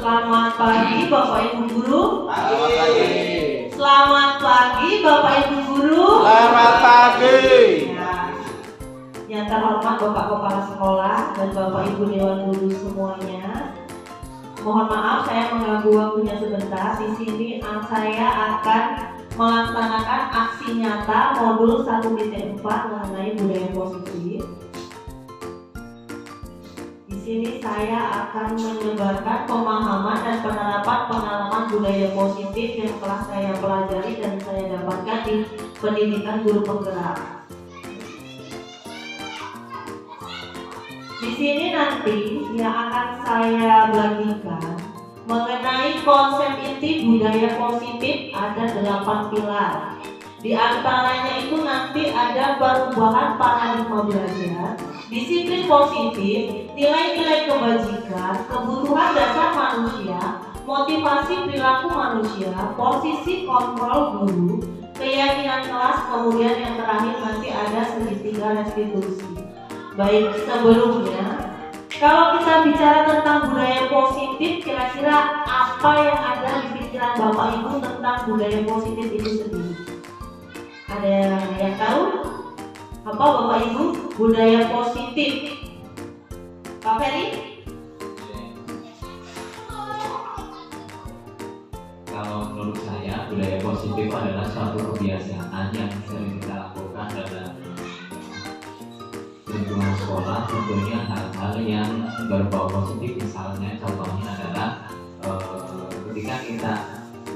Selamat pagi Bapak Ibu Guru. Selamat pagi. Selamat pagi Bapak Ibu Guru. Selamat pagi. Ya. Yang terhormat Bapak Kepala Sekolah dan Bapak Ibu Dewan Guru semuanya. Mohon maaf saya mengganggu waktunya sebentar. Di sini saya akan melaksanakan aksi nyata modul 1.4 mengenai budaya positif. Di sini saya akan menyebarkan pemahaman dan penerapan pengalaman budaya positif yang telah saya pelajari dan saya dapatkan di pendidikan guru penggerak. Di sini nanti yang akan saya bagikan mengenai konsep inti budaya positif ada 8 pilar. Di antaranya itu nanti ada perubahan paradigma belajar, disiplin positif, nilai-nilai kebajikan, kebutuhan dasar manusia, motivasi perilaku manusia, posisi kontrol guru, keyakinan kelas, kemudian yang terakhir nanti ada segitiga restitusi. Baik, sebelumnya kalau kita bicara tentang budaya positif, kira-kira apa yang ada di pikiran Bapak Ibu tentang budaya positif itu sendiri? Ada yang tahu? Apa Bapak Ibu budaya positif? Pak Ferry? Kalau menurut saya budaya positif adalah suatu kebiasaan yang sering kita lakukan dalam lingkungan sekolah, tentunya hal-hal yang berbau positif. Misalnya contohnya adalah ketika kita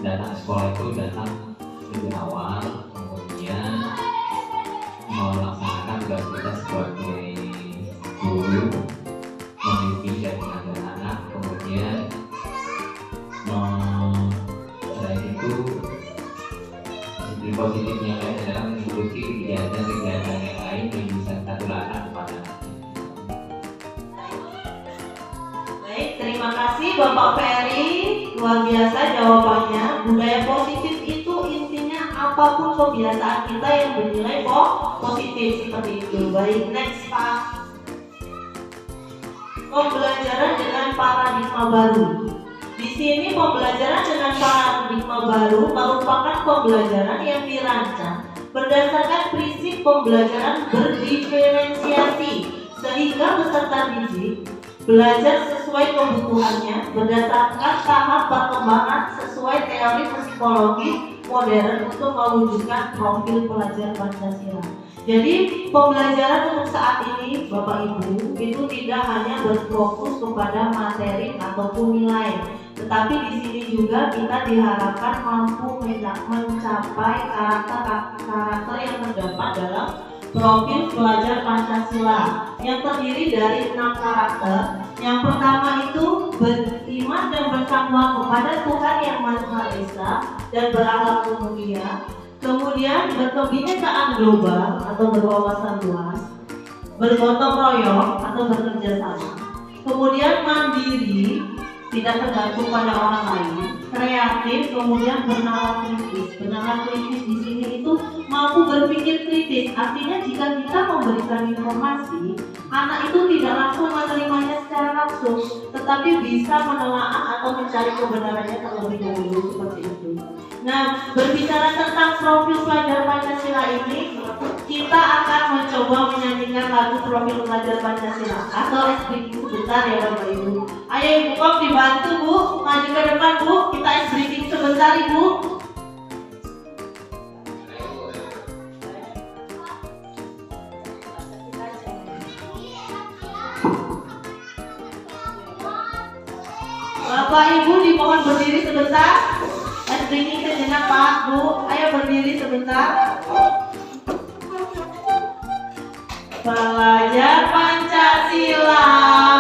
datang ke sekolah itu datang lebih awal, kemudian melaksanakan tugas kita sebagai guru, membimbing dan mengajar anak, kemudian selain itu sisi positifnya lain adalah mengikuti kegiatan-kegiatan yang lain yang bisa kita tularkan kepada anak. Baik, terima kasih Bapak Ferry. Luar biasa jawabannya. Budaya positif itu intinya apapun kebiasaan kita yang bernilai positif seperti itu. Baik, next Pak. Pembelajaran dengan paradigma baru. Di sini pembelajaran dengan paradigma baru merupakan pembelajaran yang dirancang berdasarkan prinsip pembelajaran berdiferensiasi sehingga peserta didik belajar sesuai kebutuhannya berdasarkan tahap perkembangan sesuai teori psikologi modern untuk mewujudkan profil pelajar Pancasila. Jadi pembelajaran untuk saat ini Bapak Ibu itu tidak hanya berfokus kepada materi ataupun nilai, tetapi di sini juga kita diharapkan mampu mencapai karakter yang terdapat dalam profil pelajar Pancasila yang terdiri dari 6 karakter. Yang pertama itu beriman dan bertakwa kepada Tuhan Yang Maha Esa dan berakhlak mulia. Kemudian berkebinekaan global atau berwawasan luas, bergotong royong atau bekerja sama. Kemudian mandiri, tidak tergantung pada orang lain, kreatif, kemudian bernalar kritis. Bernalar kritis di sini itu mampu berpikir kritis. Artinya jika kita memberikan informasi, anak itu tidak langsung menerimanya secara langsung, tetapi bisa menelaah atau mencari kebenarannya terlebih dahulu seperti itu. Nah, berbicara tentang profil pelajar Pancasila ini, kita akan mencoba menyanyikan lagu profil pelajar Pancasila atau S-Breaking sebentar ya Bapak Ibu. Ayo Ibu Kok dibantu Bu, maju ke depan Bu, kita S-Breaking sebentar Ibu. Bapak Ibu dimohon berdiri sebentar. S-Breaking sejenak Pak Bu, ayo berdiri sebentar. Pelajar Pancasila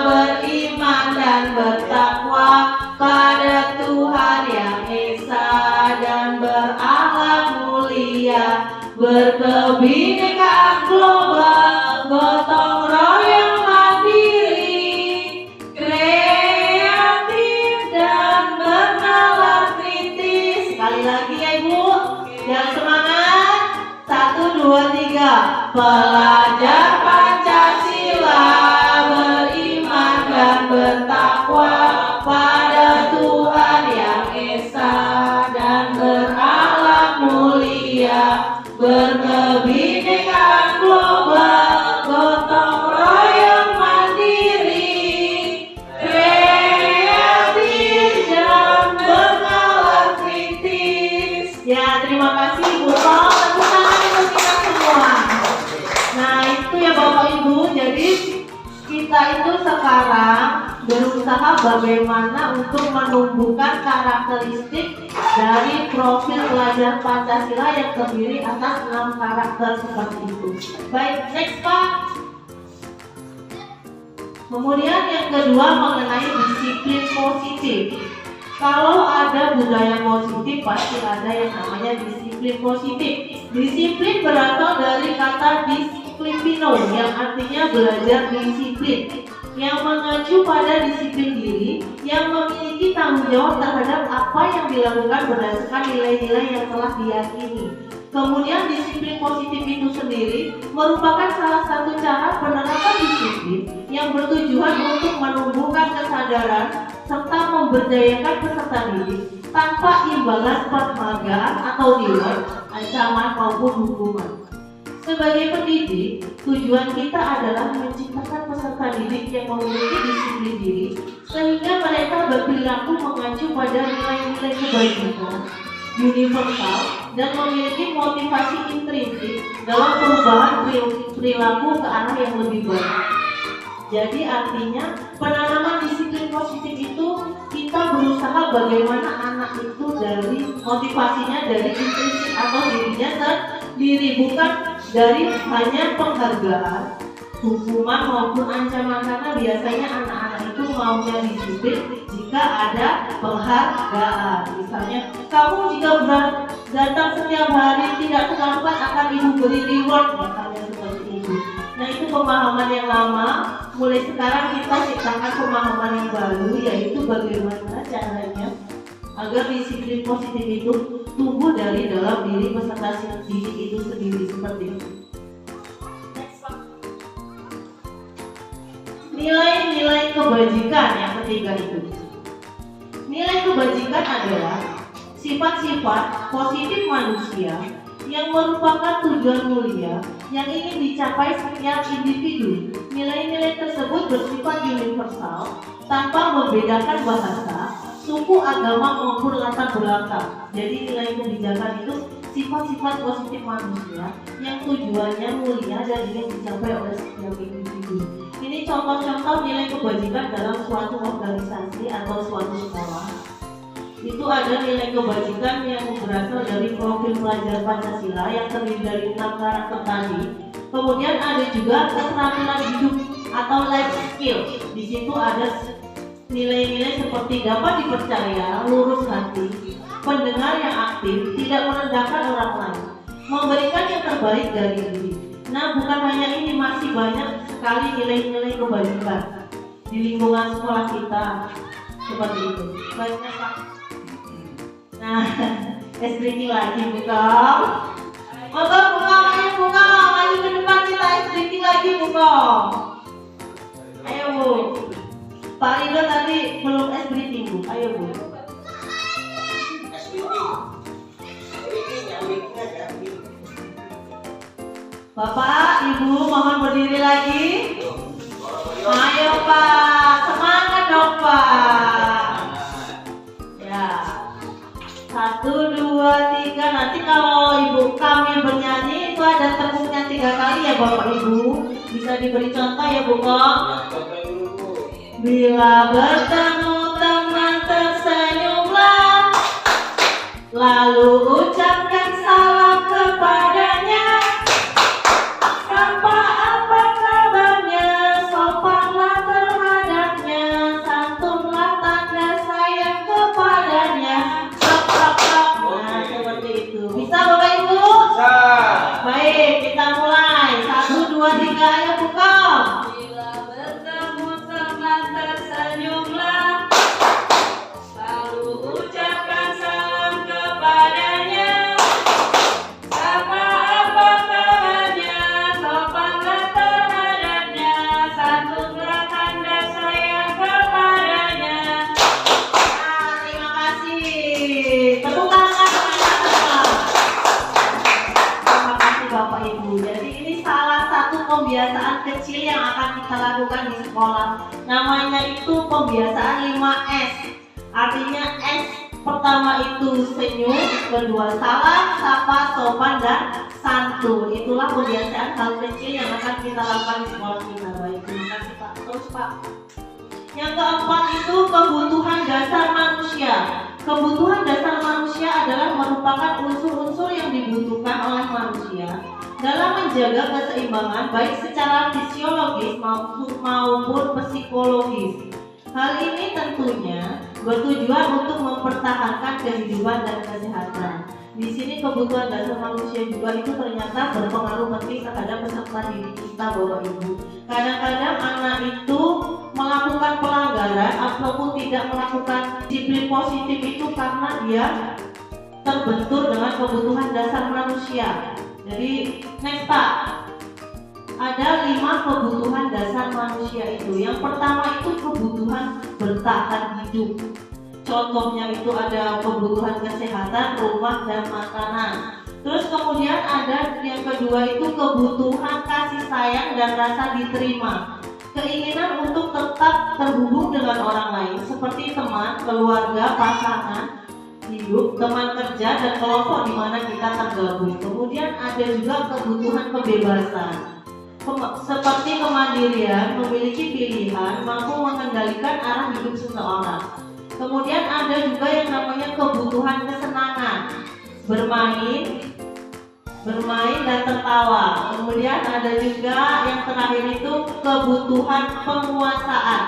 beriman dan bertakwa pada Tuhan Yang Esa dan berakhlak mulia, berkebinekaan global, gotong royong mandiri, kreatif dan bernalar kritis. Sekali lagi ya Ibu, yang semangat. 1, 2, 3. Pelajar Pancasila beriman dan bertakwa pada Tuhan terima kasih Ibu Tom. Tepuk tangan untuk kita semua. Nah, itu ya Bapak Ibu. Jadi kita itu sekarang berusaha bagaimana untuk menumbuhkan karakteristik dari profil pelajar Pancasila yang terdiri atas 6 karakter seperti itu. Baik, next Pak. Kemudian yang kedua mengenai disiplin positif. Kalau ada budaya positif pasti ada yang namanya disiplin positif. Disiplin berasal dari kata disiplinino yang artinya belajar disiplin, yang mengacu pada disiplin diri, yang memiliki tanggung jawab terhadap apa yang dilakukan berdasarkan nilai-nilai yang telah diyakini. Kemudian disiplin positif itu sendiri merupakan salah satu cara penerapan disiplin yang bertujuan untuk menumbuhkan kesadaran serta memberdayakan peserta didik tanpa imbalan penghargaan atau nilai, ancaman maupun hukuman. Sebagai pendidik, tujuan kita adalah menciptakan peserta didik yang memiliki disiplin diri sehingga mereka berperilaku mengacu pada nilai-nilai kebaikan universal dan memiliki motivasi intrinsik dalam perubahan perilaku ke arah yang lebih baik. Jadi artinya penanaman disiplin positif itu kita berusaha bagaimana anak itu dari motivasinya dari intrinsik atau dirinya sendiri, bukan dari hanya penghargaan, hukuman maupun ancaman, karena biasanya anak-anak itu maunya disiplin jika ada penghargaan. Misalnya, kamu jika datang setiap hari tidak terlambat akan ibu beri reward, misalnya seperti itu. Nah, itu pemahaman yang lama. Mulai sekarang kita ciptakan pemahaman yang baru, yaitu bagaimana caranya agar disiplin positif itu tumbuh dari dalam diri peserta didik itu sendiri, seperti itu. Nilai-nilai kebajikan yang ketiga itu. Nilai kebajikan adalah sifat-sifat positif manusia yang merupakan tujuan mulia yang ingin dicapai setiap individu. Nilai-nilai tersebut bersifat universal tanpa membedakan bahasa, suku, agama maupun latar belakang. Jadi nilai kebijakan itu sifat-sifat positif manusia yang tujuannya mulia dan ingin dicapai oleh setiap individu. Ini contoh-contoh nilai kebajikan dalam suatu organisasi atau suatu sekolah. Itu ada nilai kebajikan yang berasal dari profil pelajar Pancasila yang terdiri dari 6 karakter tadi. Kemudian ada juga keterampilan hidup atau life skill. Di situ ada nilai-nilai seperti dapat dipercaya, lurus hati, pendengar yang aktif, tidak merendahkan orang lain, memberikan yang terbaik dari diri. Nah, bukan hanya ini, masih banyak sekali nilai-nilai kebajikan di lingkungan sekolah kita seperti itu. Banyak Pak. Nah, SBT lagi bukan? Bukan, maju ke depan kita, SBT lagi bukan? Ayo Bu. Pak Rido tadi belum SBT Bu, ayo Bu. Bapak, Ibu mohon berdiri lagi. Ayo Pak, semangat dong Pak. Ya, 1, 2, 3. Nanti kalau Ibu kami bernyanyi itu ada tepuknya 3 kali ya Bapak Ibu. Bisa diberi contoh ya Bu kok. Bila bertemu teman tersenyumlah, lalu ucapkan salam kepadanya. Sapa apa kabarnya, sopanlah terhadapnya, santunlah tanda sayang kepadanya. Nah, seperti itu. Bisa Bapak Ibu? Bisa. Baik, kita mulai. 1, 2, 3, ayo buka. Bila bertemu teman tersenyumlah, lalu ucapkan salam kepadanya. Sapa apa kabarnya, sopanlah terhadapnya, santunlah tanda sayang kepadanya. Nah, terima kasih. Tepuk tangan teman-teman. Terima kasih Bapak Ibu. Jadi ini salah satu pembiasaan kecil yang akan kita lakukan di sekolah. Namanya itu pembiasaan 5S. Artinya S Pertama itu senyum, kedua salam, sapa, sopan, dan santun. Itulah kebiasaan hal kecil yang akan kita lakukan di sekolah kita. Baik, terima kasih Pak. Terus Pak. Yang keempat itu kebutuhan dasar manusia. Kebutuhan dasar manusia adalah merupakan unsur-unsur yang dibutuhkan oleh manusia dalam menjaga keseimbangan baik secara fisiologis maupun psikologis. Hal ini tentunya bertujuan untuk mempertahankan kehidupan dan kesehatan. Di sini kebutuhan dasar manusia juga itu ternyata berpengaruh penting terhadap peserta didik kita, Bapak Ibu. Kadang-kadang anak itu melakukan pelanggaran ataupun tidak melakukan disiplin positif itu karena dia terbentur dengan kebutuhan dasar manusia. Jadi next Pak, ada 5 kebutuhan dasar manusia itu. Yang pertama itu kebutuhan bertahan hidup. Contohnya itu ada kebutuhan kesehatan, rumah, dan makanan. Terus kemudian ada yang kedua itu kebutuhan kasih sayang dan rasa diterima. Keinginan untuk tetap terhubung dengan orang lain seperti teman, keluarga, pasangan hidup, teman kerja, dan kelompok di mana kita tergabung. Kemudian ada juga kebutuhan kebebasan seperti kemandirian, memiliki pilihan, mampu mengendalikan arah hidup seseorang. Kemudian ada juga yang namanya kebutuhan kesenangan, bermain dan tertawa. Kemudian ada juga yang terakhir itu kebutuhan penguasaan,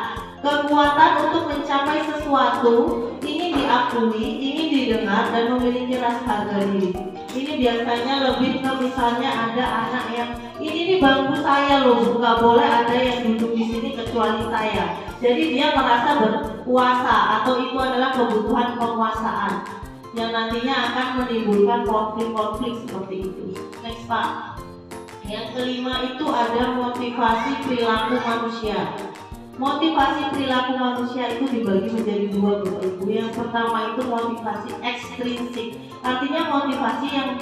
kekuatan untuk mencapai sesuatu, ingin diakui, ingin didengar, dan memiliki rasa harga diri. Ini biasanya lebih ke misalnya ada anak yang ini nih bangku saya loh, nggak boleh ada yang duduk di sini kecuali saya. Jadi dia merasa berkuasa atau itu adalah kebutuhan penguasaan yang nantinya akan menimbulkan konflik-konflik seperti itu. Next Pak. Yang kelima itu ada motivasi perilaku manusia. Motivasi perilaku manusia itu dibagi menjadi 2, Bapak Ibu. Yang pertama itu motivasi ekstrinsik, artinya motivasi yang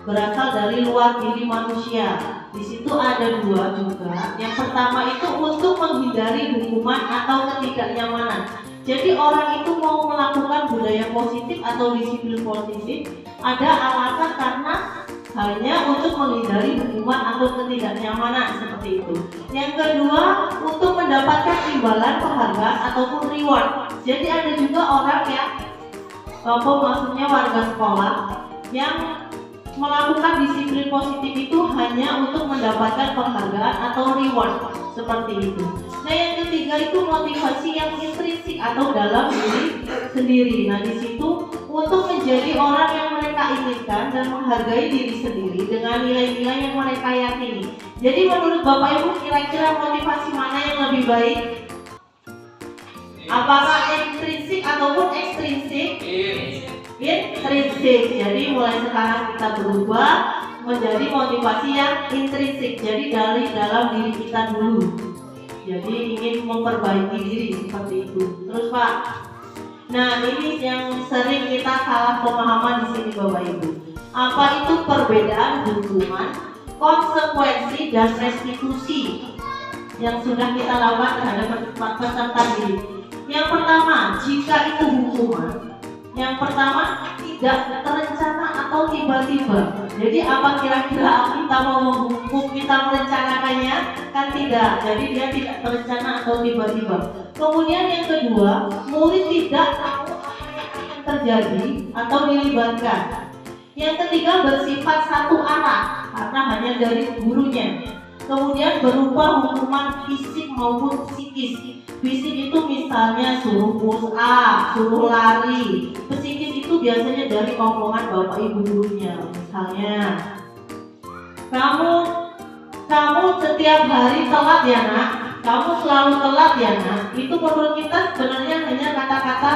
berasal dari luar diri manusia. Di situ ada 2 juga. Yang pertama itu untuk menghindari hukuman atau ketidaknyamanan. Jadi orang itu mau melakukan budaya positif atau disiplin positif, ada alasan karena hanya untuk menghindari hukuman atau ketidaknyamanan seperti itu. Yang kedua, untuk mendapatkan imbalan penghargaan ataupun reward. Jadi ada juga orang yang maksudnya warga sekolah yang melakukan disiplin positif itu hanya untuk mendapatkan penghargaan atau reward seperti itu. Nah yang ketiga itu motivasi yang intrinsik atau dalam diri sendiri. Nah di situ untuk menjadi orang yang mereka inginkan dan menghargai diri sendiri dengan nilai-nilai yang mereka yakini. Jadi menurut Bapak Ibu kira-kira motivasi mana yang lebih baik? Apakah intrinsik ataupun ekstrinsik? Intrinsik. Jadi mulai sekarang kita berubah menjadi motivasi yang intrinsik. Jadi dari dalam diri kita dulu. Jadi ingin memperbaiki diri seperti itu. Terus Pak. Nah ini yang sering kita salah pemahaman di sini Bapak Ibu. Apa itu perbedaan hukuman, konsekuensi, dan restitusi yang sudah kita lakukan terhadap peserta didik? Yang pertama, jika itu hukuman, yang pertama tidak terencana atau tiba-tiba. Jadi apa kira-kira kita mau menghukum, kita merencanakannya? Kan tidak. Jadi dia tidak terencana atau tiba-tiba. Kemudian yang kedua, murid tidak tahu apa yang akan terjadi atau dilibatkan. Yang ketiga, bersifat satu arah karena hanya dari gurunya. Kemudian berupa hukuman fisik maupun psikis. Fisik itu misalnya suruh push up, suruh lari. Psikis itu biasanya dari omongan bapak ibu gurunya. Misalnya, kamu setiap hari telat ya nak, kamu selalu telat ya nak. Itu menurut kita sebenarnya hanya kata-kata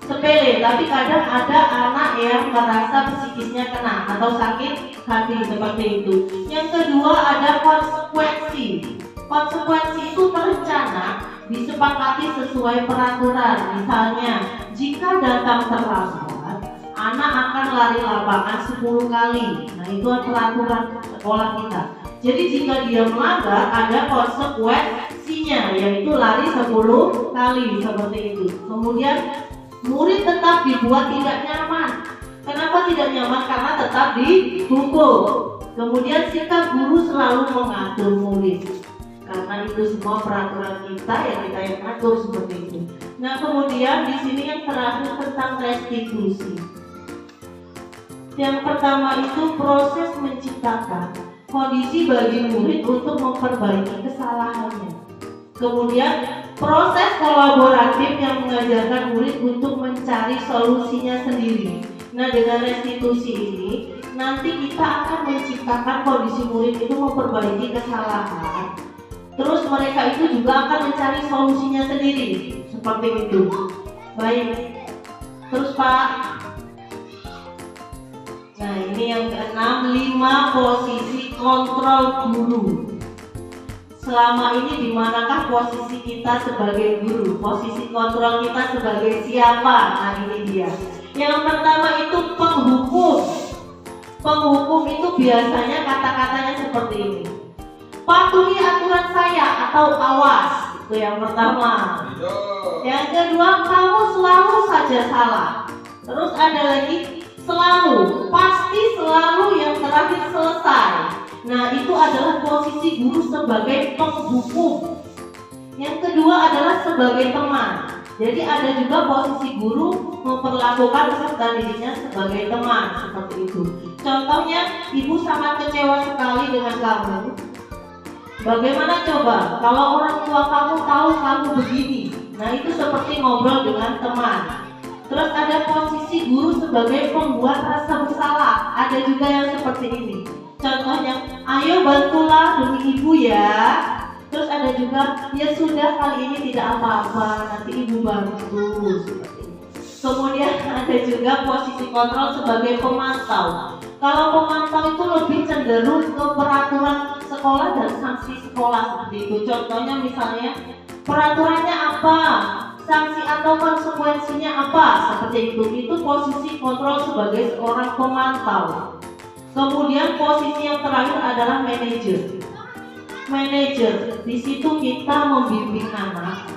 sepele, tapi kadang ada anak yang merasa psikisnya kena atau sakit hati seperti itu. Yang kedua ada konsekuensi. Konsekuensi itu terencana, disepakati sesuai peraturan. Misalnya, jika datang terlambat, anak akan lari lapangan 10 kali. Nah, itu peraturan sekolah kita. Jadi jika dia melanggar, ada konsekuensinya, yaitu lari 10 kali seperti itu. Kemudian murid tetap dibuat tidak nyaman. Kenapa tidak nyaman? Karena tetap dihukum. Kemudian sikap guru selalu mengatur murid. Karena itu semua peraturan kita yang kita yang atur seperti itu. Nah, kemudian di sini yang terakhir tentang restitusi. Yang pertama itu proses menciptakan kondisi bagi murid untuk memperbaiki kesalahannya. Kemudian proses kolaboratif yang mengajarkan murid untuk mencari solusinya sendiri. Nah, dengan restitusi ini nanti kita akan menciptakan kondisi murid itu memperbaiki kesalahan. Terus mereka itu juga akan mencari solusinya sendiri. Seperti itu. Baik. Terus Pak. Nah, ini yang keenam, 5 posisi kontrol guru. Selama ini di manakah posisi kita sebagai guru? Posisi kontrol kita sebagai siapa? Nah, ini dia. Yang pertama itu penghukum. Penghukum itu biasanya kata-katanya seperti ini. Patuhi aturan saya atau awas. Itu yang pertama. Yang kedua, kamu selalu saja salah. Terus ada lagi selalu, pasti selalu, yang terakhir selesai. Nah, itu adalah posisi guru sebagai penghukum. Yang kedua adalah sebagai teman. Jadi ada juga posisi guru memperlakukan peserta didiknya sebagai teman, seperti itu. Contohnya, ibu sangat kecewa sekali dengan kamu. Bagaimana coba kalau orang tua kamu tahu kamu begini? Nah, itu seperti ngobrol dengan teman. Terus ada posisi guru sebagai pembuat rasa bersalah. Ada juga yang seperti ini. Contohnya, ayo bantulah demi ibu ya. Terus ada juga, ya sudah kali ini tidak apa-apa, nanti ibu bantu. Kemudian ada juga posisi kontrol sebagai pemantau. Kalau pemantau itu lebih cenderung ke peraturan sekolah dan sanksi sekolah seperti itu. Contohnya misalnya peraturannya apa, sanksi atau konsekuensinya apa, seperti itu. Itu posisi kontrol sebagai seorang pemantau. Kemudian posisi yang terakhir adalah manajer. Manajer, di situ kita membimbing anak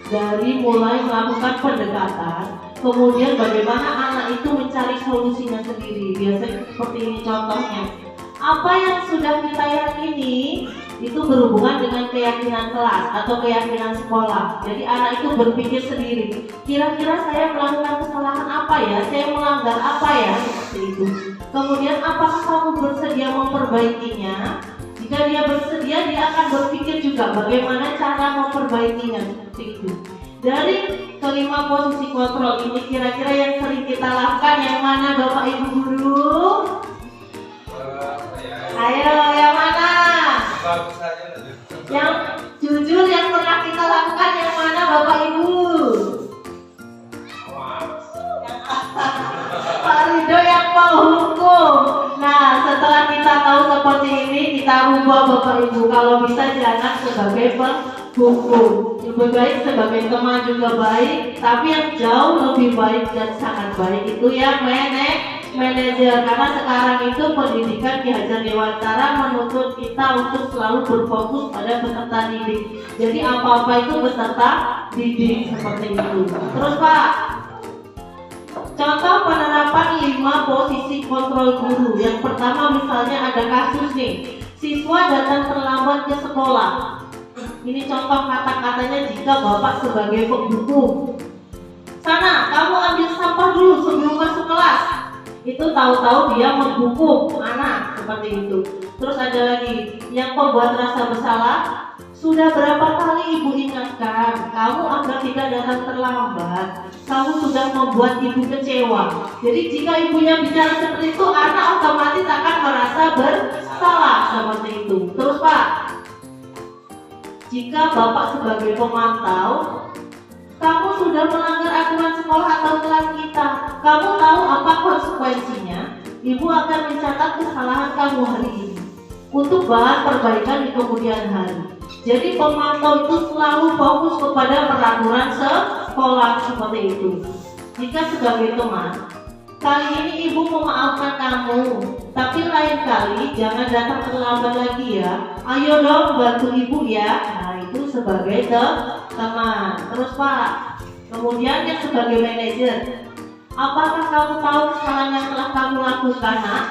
dari mulai melakukan pendekatan, kemudian bagaimana anak itu mencari solusinya sendiri. Biasanya seperti ini contohnya. Apa yang sudah kita yakini itu berhubungan dengan keyakinan kelas atau keyakinan sekolah. Jadi anak itu berpikir sendiri. Kira-kira saya melakukan kesalahan apa ya? Saya melanggar apa ya? Seperti itu. Kemudian apakah kamu bersedia memperbaikinya? Jika dia bersedia, dia akan berpikir juga bagaimana cara memperbaikinya, seperti itu. Dari kelima posisi kontrol ini, kira-kira yang sering kita lakukan yang mana Bapak Ibu guru? Ayo, yang mana? Yang jujur yang pernah kita lakukan yang mana Bapak Ibu? Pak Rido yang menghukum. Nah, setelah kita tahu seperti ini, kita rubah Bapak Ibu. Kalau bisa jangan sebagai penghukum. Lebih baik sebagai teman juga baik, tapi yang jauh lebih baik dan sangat baik itu yang manajer. Karena sekarang itu pendidikan Ki Hajar Dewantara menuntut kita untuk selalu berfokus pada peserta didik. Jadi apa-apa itu peserta didik, seperti itu. Terus Pak, contoh penerapan 5 posisi kontrol guru. Yang pertama misalnya ada kasus nih, siswa datang terlambat ke sekolah. Ini contoh kata-katanya jika Bapak sebagai penghukum. Sana, kamu ambil sampah dulu sebelum masuk kelas. Itu tahu-tahu dia menghukum anak, seperti itu. Terus ada lagi yang pembuat rasa bersalah. Sudah berapa kali ibu ingatkan kamu agar tidak datang terlambat. Kamu sudah membuat ibu kecewa. Jadi jika ibunya bicara seperti itu, anak otomatis akan merasa bersalah, seperti itu. Terus Pak, jika Bapak sebagai pemantau, kamu sudah melanggar aturan sekolah atau kelas kita, kamu tahu apa konsekuensinya? Ibu akan mencatat kesalahan kamu hari ini untuk bahan perbaikan di kemudian hari. Jadi pemantau itu selalu fokus kepada peraturan sekolah, seperti itu. Jika sebagai teman, kali ini ibu memaafkan kamu, tapi lain kali jangan datang terlambat lagi ya. Ayo dong bantu ibu ya. Nah, itu sebagai teman. Terus Pak, Kemudian yang sebagai manajer, apakah kamu tahu kesalahan yang telah kamu lakukan, nak?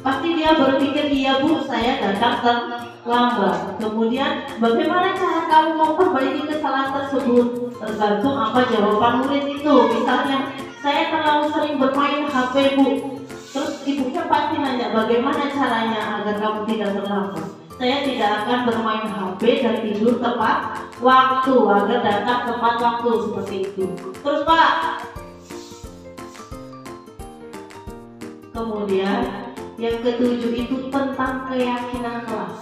Pasti dia berpikir, iya bu, saya datang terlambat. Kemudian bagaimana cara kamu memperbaiki kesalahan tersebut? Tergantung apa jawaban murid itu. Misalnya, saya terlalu sering bermain HP bu. Terus ibunya pasti nanya, bagaimana caranya agar kamu tidak terlambat? Saya tidak akan bermain HP dan tidur tepat waktu agar datang tepat waktu, seperti itu. Terus Pak, kemudian yang ketujuh itu tentang keyakinan kelas.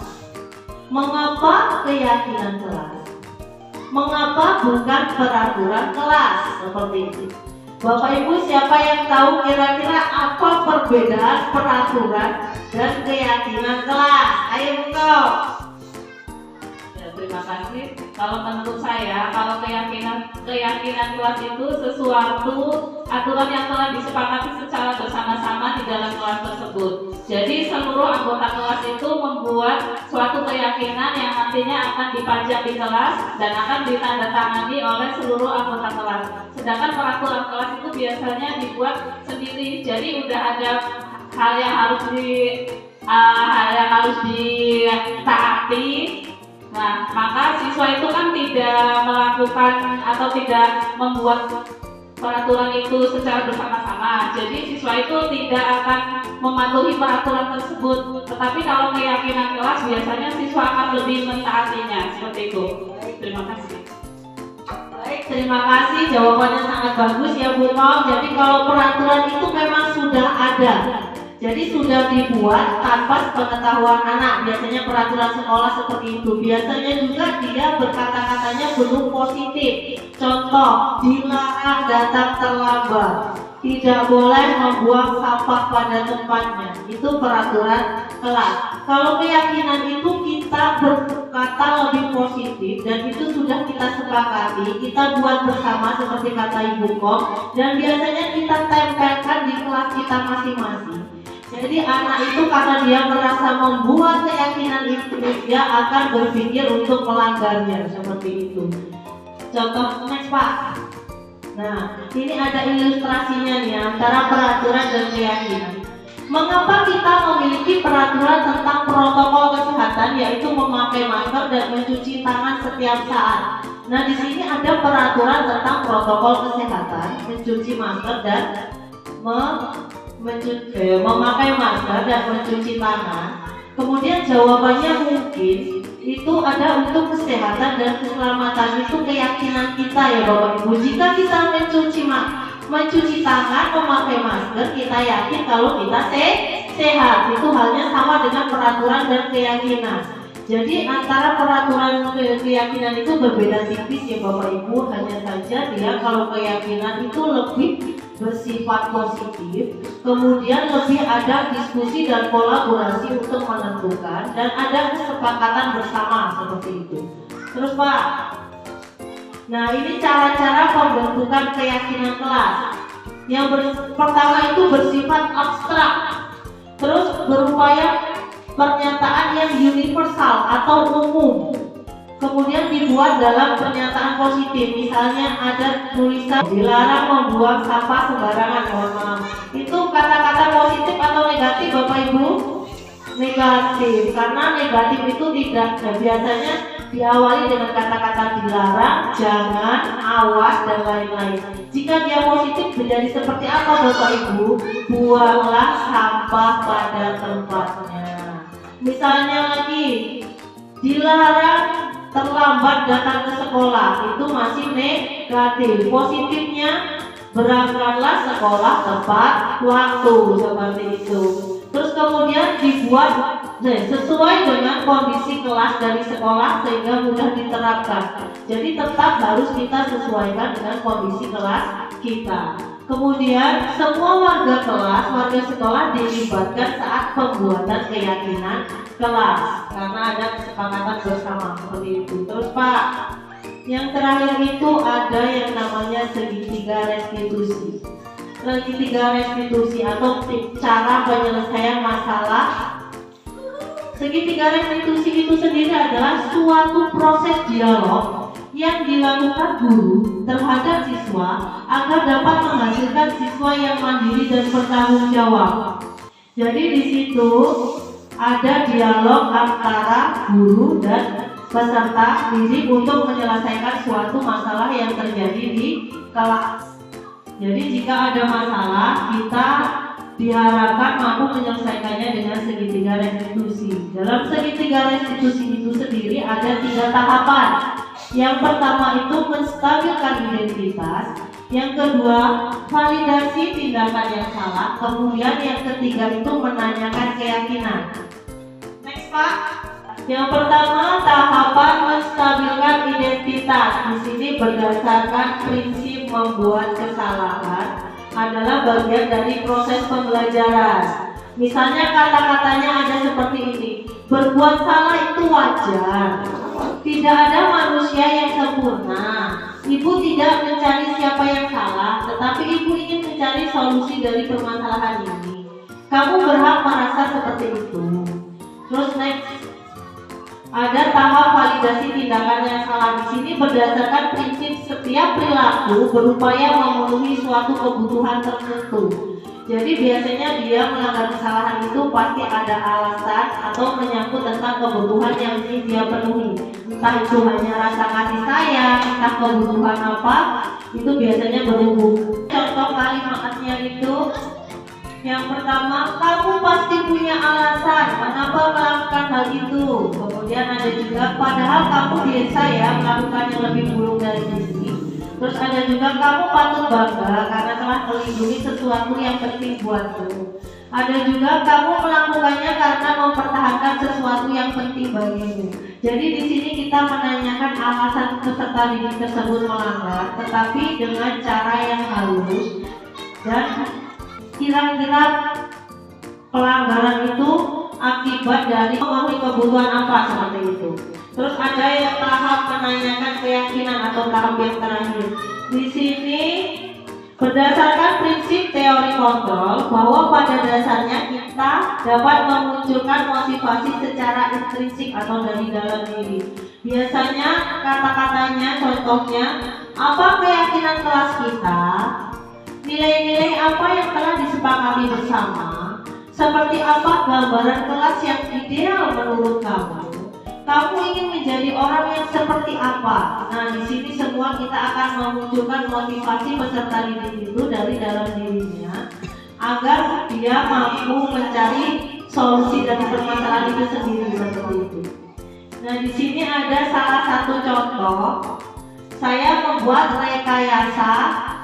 Mengapa keyakinan kelas? Mengapa bukan peraturan kelas? Seperti itu. Bapak Ibu, siapa yang tahu kira-kira apa perbedaan peraturan dan keyakinan kelas? Ayo buka. Ya, terima kasih. Kalau menurut saya, kalau keyakinan kelas itu sesuatu aturan yang telah disepakati secara bersama-sama di dalam kelas tersebut. Jadi seluruh anggota kelas itu membuat suatu keyakinan yang nantinya akan dipajang di kelas dan akan ditandatangani oleh seluruh anggota kelas. Sedangkan peraturan kelas itu biasanya dibuat sendiri. Jadi udah ada hal yang harus ditaati. Nah, maka siswa itu kan tidak melakukan atau tidak membuat peraturan itu secara bersama-sama. Jadi siswa itu tidak akan mematuhi peraturan tersebut. Tetapi kalau keyakinan kelas biasanya siswa akan lebih mentaatinya. Seperti itu. Terima kasih. Baik, terima kasih. Jawabannya sangat bagus ya Bu Tom. Jadi kalau peraturan itu memang sudah ada. Jadi sudah dibuat tanpa pengetahuan anak. Biasanya peraturan sekolah seperti itu. Biasanya juga dia berkata-katanya belum positif. Contoh, dilarang datang terlambat, tidak boleh membuang sampah pada tempatnya. Itu peraturan kelas. Kalau keyakinan itu kita berkata lebih positif dan itu sudah kita sepakati, kita buat bersama seperti kata Ibu Kom, dan biasanya kita tempelkan di kelas kita masing-masing. Jadi anak itu karena dia merasa membuat keyakinan itu, dia akan berpikir untuk melanggarnya, seperti itu. Contoh next Pak. Nah, ini ada ilustrasinya nih antara peraturan dan keyakinan. Mengapa kita memiliki peraturan tentang protokol kesehatan, yaitu memakai masker dan mencuci tangan setiap saat? Nah, di sini ada peraturan tentang protokol kesehatan, mencuci masker dan memakai masker dan mencuci tangan. Kemudian jawabannya mungkin itu ada untuk kesehatan dan keselamatan. Itu keyakinan kita ya Bapak Ibu. Jika kita mencuci tangan, memakai masker, kita yakin kalau kita sehat. Itu halnya sama dengan peraturan dan keyakinan. Jadi antara peraturan dan keyakinan itu berbeda tipis ya Bapak Ibu. Hanya saja dia kalau keyakinan itu lebih bersifat positif, kemudian lebih ada diskusi dan kolaborasi untuk menentukan, dan ada kesepakatan bersama seperti itu. Terus Pak, nah ini cara-cara pembentukan keyakinan kelas. Yang pertama itu bersifat abstrak, terus berupaya pernyataan yang universal atau umum. Kemudian dibuat dalam pernyataan positif. Misalnya ada tulisan dilarang membuang sampah sembarangan. Itu kata-kata positif atau negatif Bapak Ibu? Negatif. Karena negatif itu tidak. Nah, biasanya diawali dengan kata-kata dilarang, jangan, awas, dan lain-lain. Jika dia positif menjadi seperti apa Bapak Ibu? Buanglah sampah pada tempatnya. Misalnya lagi dilarang terlambat datang ke sekolah, itu masih negatif. Positifnya berangkatlah sekolah tepat waktu, seperti itu. Terus kemudian dibuat sesuai dengan kondisi kelas dari sekolah sehingga mudah diterapkan. Jadi tetap harus kita sesuaikan dengan kondisi kelas kita. Kemudian semua warga sekolah dilibatkan saat pembuatan keyakinan kelas karena ada kesepakatan bersama seperti itu. Terus Pak, yang terakhir itu ada yang namanya segitiga restitusi. Segitiga restitusi atau cara penyelesaian masalah. Segitiga restitusi itu sendiri adalah suatu proses dialog yang dilakukan guru terhadap siswa agar dapat menghasilkan siswa yang mandiri dan bertanggung jawab. Jadi di situ ada dialog antara guru dan peserta didik untuk menyelesaikan suatu masalah yang terjadi di kelas. Jadi jika ada masalah, kita diharapkan mampu menyelesaikannya dengan segitiga restitusi. Dalam segitiga restitusi itu sendiri ada 3 tahapan. Yang pertama itu menstabilkan identitas, yang kedua validasi tindakan yang salah, kemudian yang ketiga itu menanyakan keyakinan. Next Pak. Yang pertama tahapan menstabilkan identitas. Di sini berdasarkan prinsip membuat kesalahan adalah bagian dari proses pembelajaran. Misalnya kata-katanya ada seperti ini: berbuat salah itu wajar. Tidak ada manusia yang sempurna. Ibu tidak mencari siapa yang salah, tetapi ibu ingin mencari solusi dari permasalahan ini. Kamu berhak merasa seperti itu. Terus next, ada tahap validasi tindakan yang salah. Di sini berdasarkan prinsip setiap perilaku berupaya memenuhi suatu kebutuhan tertentu. Jadi biasanya dia melanggar kesalahan itu pasti ada alasan atau menyangkut tentang kebutuhan yang ingin dia penuhi. Entah itu hanya rasa kasih sayang, entah kebutuhan apa, itu biasanya berhubung. Contoh kalimatnya itu, yang pertama, kamu pasti punya alasan mengapa melakukan hal itu. Kemudian ada juga, padahal kamu biasa ya melakukannya lebih buruk dari ini. Terus ada juga, kamu patut bangga karena telah melindungi sesuatu yang penting buatmu. Ada juga, kamu melakukannya karena mempertahankan sesuatu yang penting bagimu. Jadi di sini kita menanyakan alasan peserta didik tersebut melanggar, tetapi dengan cara yang halus dan kira-kira pelanggaran itu akibat dari memenuhi kebutuhan apa, seperti itu. Terus ada yang tahap menanyakan keyakinan atau tahap yang terakhir. Di sini berdasarkan prinsip teori kontrol bahwa pada dasarnya kita dapat memunculkan motivasi secara intrinsik atau dari dalam diri. Biasanya kata-katanya, contohnya, apa keyakinan kelas kita, nilai-nilai apa yang telah disepakati bersama, seperti apa gambaran kelas yang ideal menurut kamu. Kamu ingin menjadi orang yang seperti apa? Nah, di sini semua kita akan memunculkan motivasi peserta didik itu dari dalam dirinya agar dia mampu mencari solusi dari permasalahan itu sendiri, seperti itu. Nah, di sini ada salah satu contoh. Saya membuat rekayasa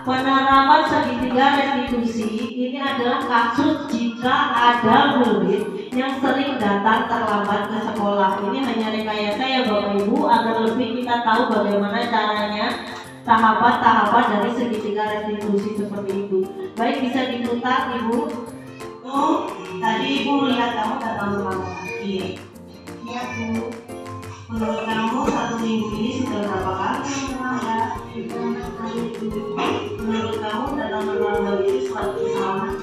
penerapan segitiga restitusi. Ini adalah kasus jika ada murid yang sering datang terlambat ke sekolah. Ini hanya rekayasa ya Bapak Ibu, agar lebih kita tahu bagaimana caranya tahapan-tahapan dari segitiga restitusi seperti itu. Baik, bisa diputar Ibu. Oh, tadi Ibu melihat kamu datang terlambat. Iya. Iya Bu. Menurut kamu 1 minggu ini sudah berapa kali terlambat? Menurut kamu datang terlambat itu suatu kesalahan?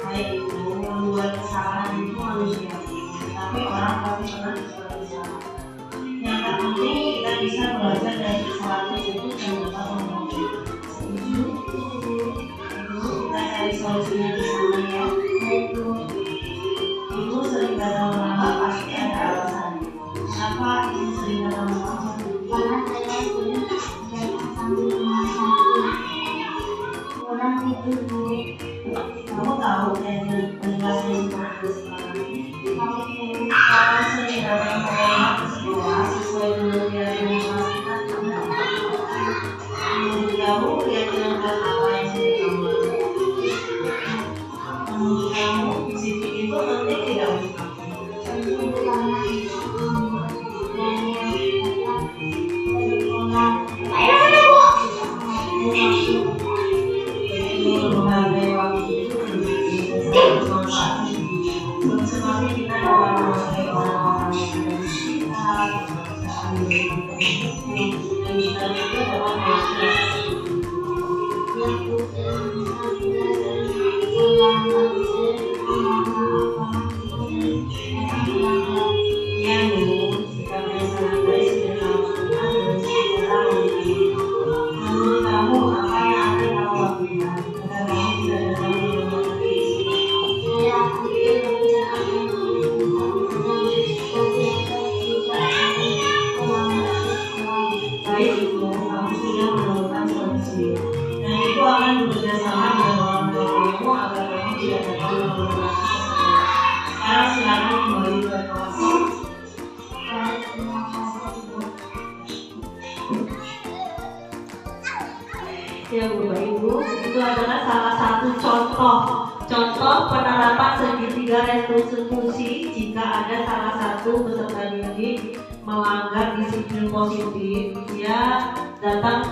Baik Ibu, membuat kesalahan itu manusia, tapi orang pasti pernah membuat kesalahan. Yang terpenting kita bisa belajar dari kesalahan itu dan dapat mengubah. Setuju? Kita cari solusinya di sana ya. Ibu sering datang terlambat pasti ada alasan. Kenapa ibu sering datang terlambat? Karena saya sering sambil masak kurang tidur Bu. Kamu tahu yang penjelasan seperti sekarang? Kalau Kalau sering datang terlambat ke sekolah sesuai dengan keyakinan kelas kita, menurut kamu keyakinan kelas apa yang sudah kamu lakukan? Menurut kamu disiplin itu penting tidak untuk kamu? tentu karena itu dan yang sekolah Jadi menghargai waktu itu bermanfaat. Semakin kita dapat menghargai orang-orang yang ada di sekitar, dan kita juga dapat belajar. bekerja sama dengan orang tua kamu agar kamu tidak dapat melakukan sesuatu. Sekarang silakan kembali ke kelas. Ya Bapak Ibu, itu adalah salah satu contoh penerapan segitiga restitusi jika ada salah satu peserta didik melanggar disiplin positif, dia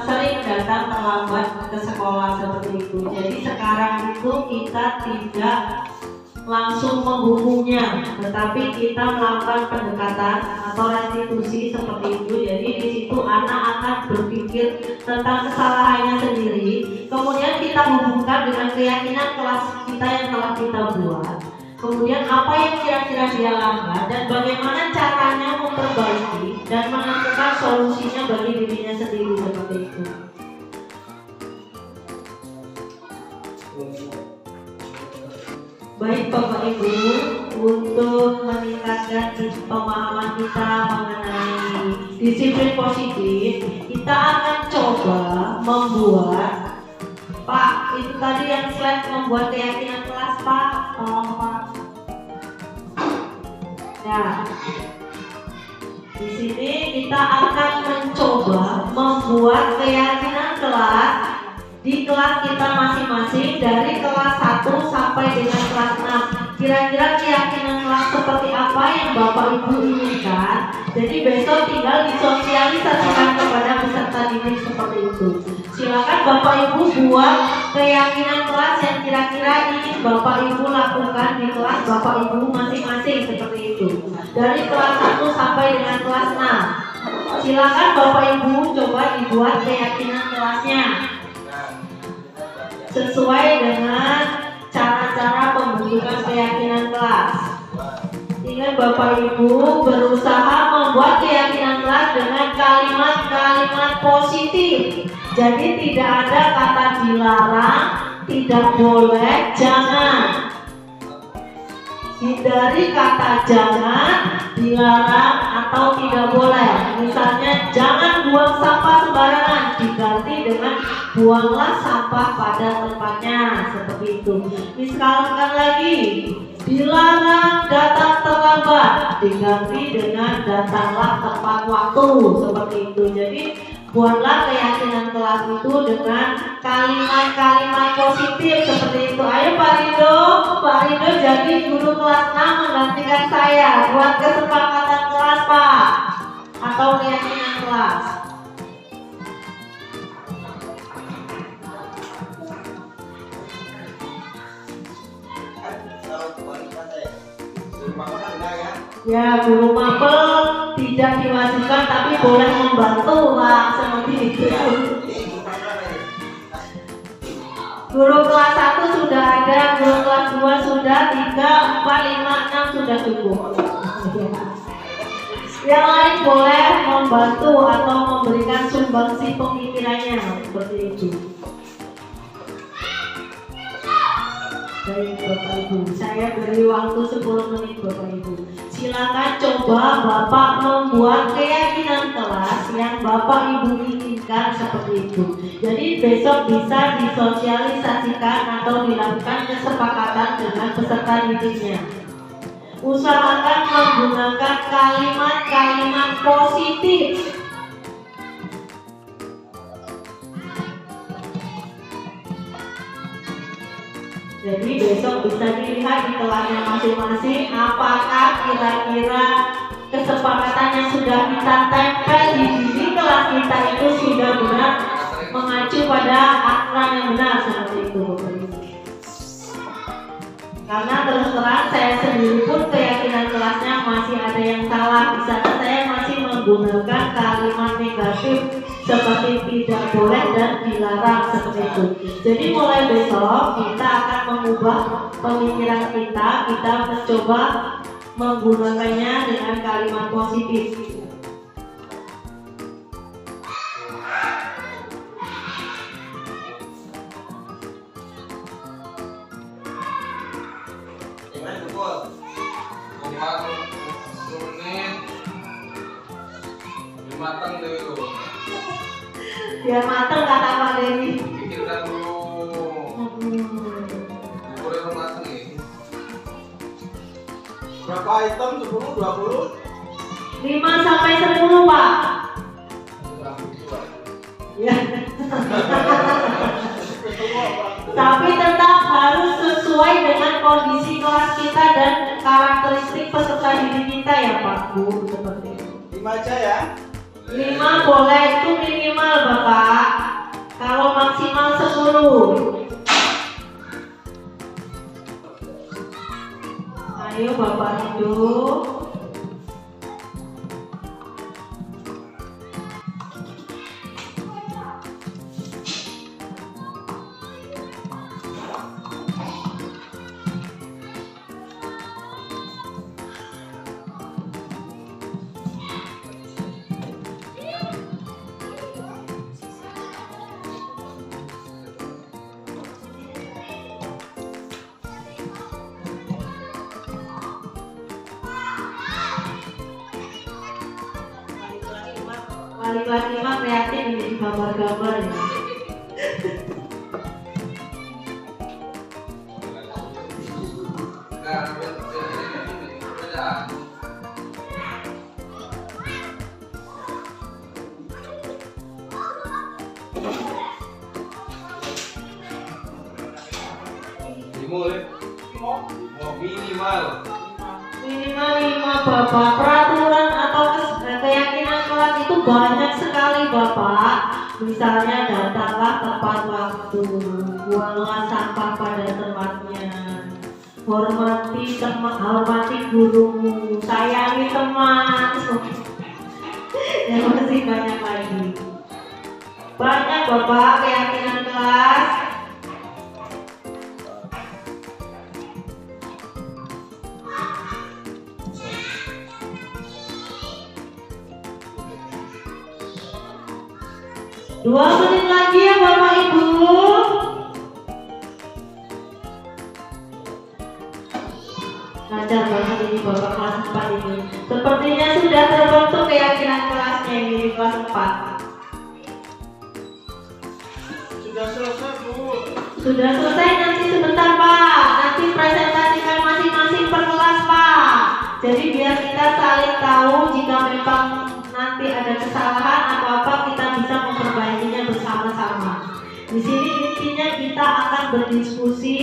sering datang terlambat ke sekolah seperti itu. Jadi sekarang itu kita tidak langsung menghukumnya, tetapi kita melakukan pendekatan atau restitusi seperti itu. Jadi di situ anak akan berpikir tentang kesalahannya sendiri, kemudian kita hubungkan dengan keyakinan kelas kita yang telah kita buat. Kemudian apa yang kira-kira dia langgar dan bagaimana caranya memperbaiki dan menemukan solusinya bagi dirinya sendiri seperti itu. Baik Bapak Ibu, untuk meningkatkan pemahaman kita mengenai disiplin positif, kita akan coba membuat, Pak, itu tadi yang slide membuat keyakinan kelas, Pak, tolong Pak. Nah, di sini kita akan mencoba membuat keyakinan kelas di kelas kita masing-masing dari kelas 1 sampai dengan kelas 6. Kira-kira keyakinan kelas seperti apa yang Bapak Ibu inginkan. Jadi besok tinggal disosialisasikan kepada peserta didik seperti itu. Silakan Bapak Ibu buat keyakinan kelas yang kira-kira ingin Bapak Ibu lakukan di kelas Bapak Ibu masing-masing seperti itu. Dari kelas 1 sampai dengan kelas 6. Silakan Bapak Ibu coba dibuat keyakinan kelasnya sesuai dengan cara-cara pembentukan keyakinan kelas. Ingat Bapak Ibu berusaha membuat keyakinan kelas dengan kalimat-kalimat positif. Jadi tidak ada kata dilarang, tidak boleh, jangan. Hindari kata jangan, dilarang, atau tidak boleh. Misalnya jangan buang sampah sembarangan, diganti dengan buanglah sampah pada tempatnya, seperti itu. Misalkan lagi dilarang datang terlambat, diganti dengan datanglah tepat waktu, seperti itu. Jadi buatlah keyakinan kelas itu dengan kalimat-kalimat positif seperti itu. Ayo Pak Rido jadi guru kelas 6 menggantikan saya. Buat kesepakatan kelas Pak, atau keyakinan kelas. Ya, guru mapel tidak diwajibkan tapi boleh membantu Pak, seperti itu. Guru kelas 1 sudah ada, guru kelas 2 sudah, 3, 4, 5, 6 sudah cukup. Yang lain boleh membantu atau memberikan sumbangsi pemikirannya, seperti itu. Baik Bapak Ibu, saya beri waktu 10 menit Bapak Ibu. Silakan coba Bapak membuat keyakinan kelas yang Bapak Ibu inginkan seperti itu. Jadi besok bisa disosialisasikan atau dilakukan kesepakatan dengan peserta didiknya. Usahakan menggunakan kalimat-kalimat positif. Jadi besok bisa dilihat di kelasnya masing-masing apakah kira-kira kesepakatan yang sudah kita tempel di kelas kita itu sudah benar mengacu pada aturan yang benar seperti itu. Karena terus terang saya sendiri pun keyakinan kelasnya masih ada yang salah. Misalnya saya masih menggunakan kalimat negatif seperti tidak boleh dan dilarang seperti itu. Jadi mulai besok kita akan mengubah pemikiran kita mencoba menggunakannya dengan kalimat positif. Matang dulu. Biar matang kata Pak Denny. Pikirkan dulu. Berapa item? 10, 20? 5 sampai 10 Pak. Ya. Tapi tetap harus sesuai dengan kondisi kelas kita dan karakteristik peserta didik kita ya Pak Bu, seperti itu. 5 aja ya. 5 boleh, itu minimal Bapak. Kalau maksimal 10. Ayo Bapak hidup. Balik lagi mah kreatif menjadi gambar-gambar ya. Minimal. Minimal 5 Bapak. Peraturan atau keyakinan kelas itu banyak sekali Bapak. Misalnya datanglah tepat waktu, buanglah sampah pada tempatnya, hormati gurumu, sayangi teman. Ya masih banyak lagi. Banyak Bapak keyakinan kelas. Dua menit lagi ya Bapak Ibu. Ngajar banget ini Bapak kelas 4 ini. Sepertinya sudah terbentuk keyakinan kelasnya ini di kelas 4. Sudah selesai Bu. Sudah selesai, nanti sebentar Pak. Nanti presentasikan masing-masing per kelas Pak. Jadi biar kita saling tahu jika memang nanti ada kesalahan atau apa kita bisa memperbaikinya bersama-sama. Di sini intinya kita akan berdiskusi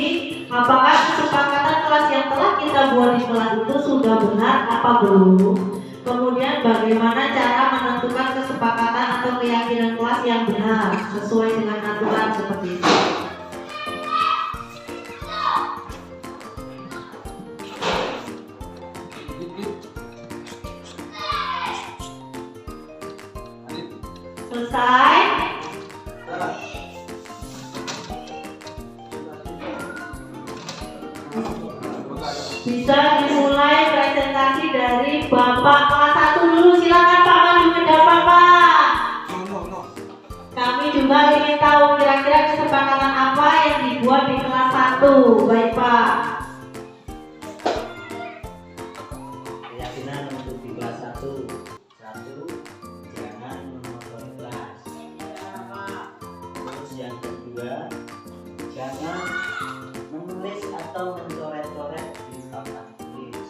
apakah kesepakatan kelas yang telah kita buat di kelas itu sudah benar apa belum. Kemudian bagaimana cara menentukan kesepakatan atau keyakinan kelas yang benar sesuai dengan aturan seperti itu. Selesai. Bisa dimulai presentasi dari Bapak kelas 1 dulu. Silakan Pak maju ke depan Pak. Kami juga ingin tahu kira-kira kesepakatan apa yang dibuat di kelas 1. Baik Pak. Keyakinan untuk di kelas 1. 1. Jangan mengotori kelas. Terus yang kedua, jangan menulis atau mencoret-coret di papan tulis.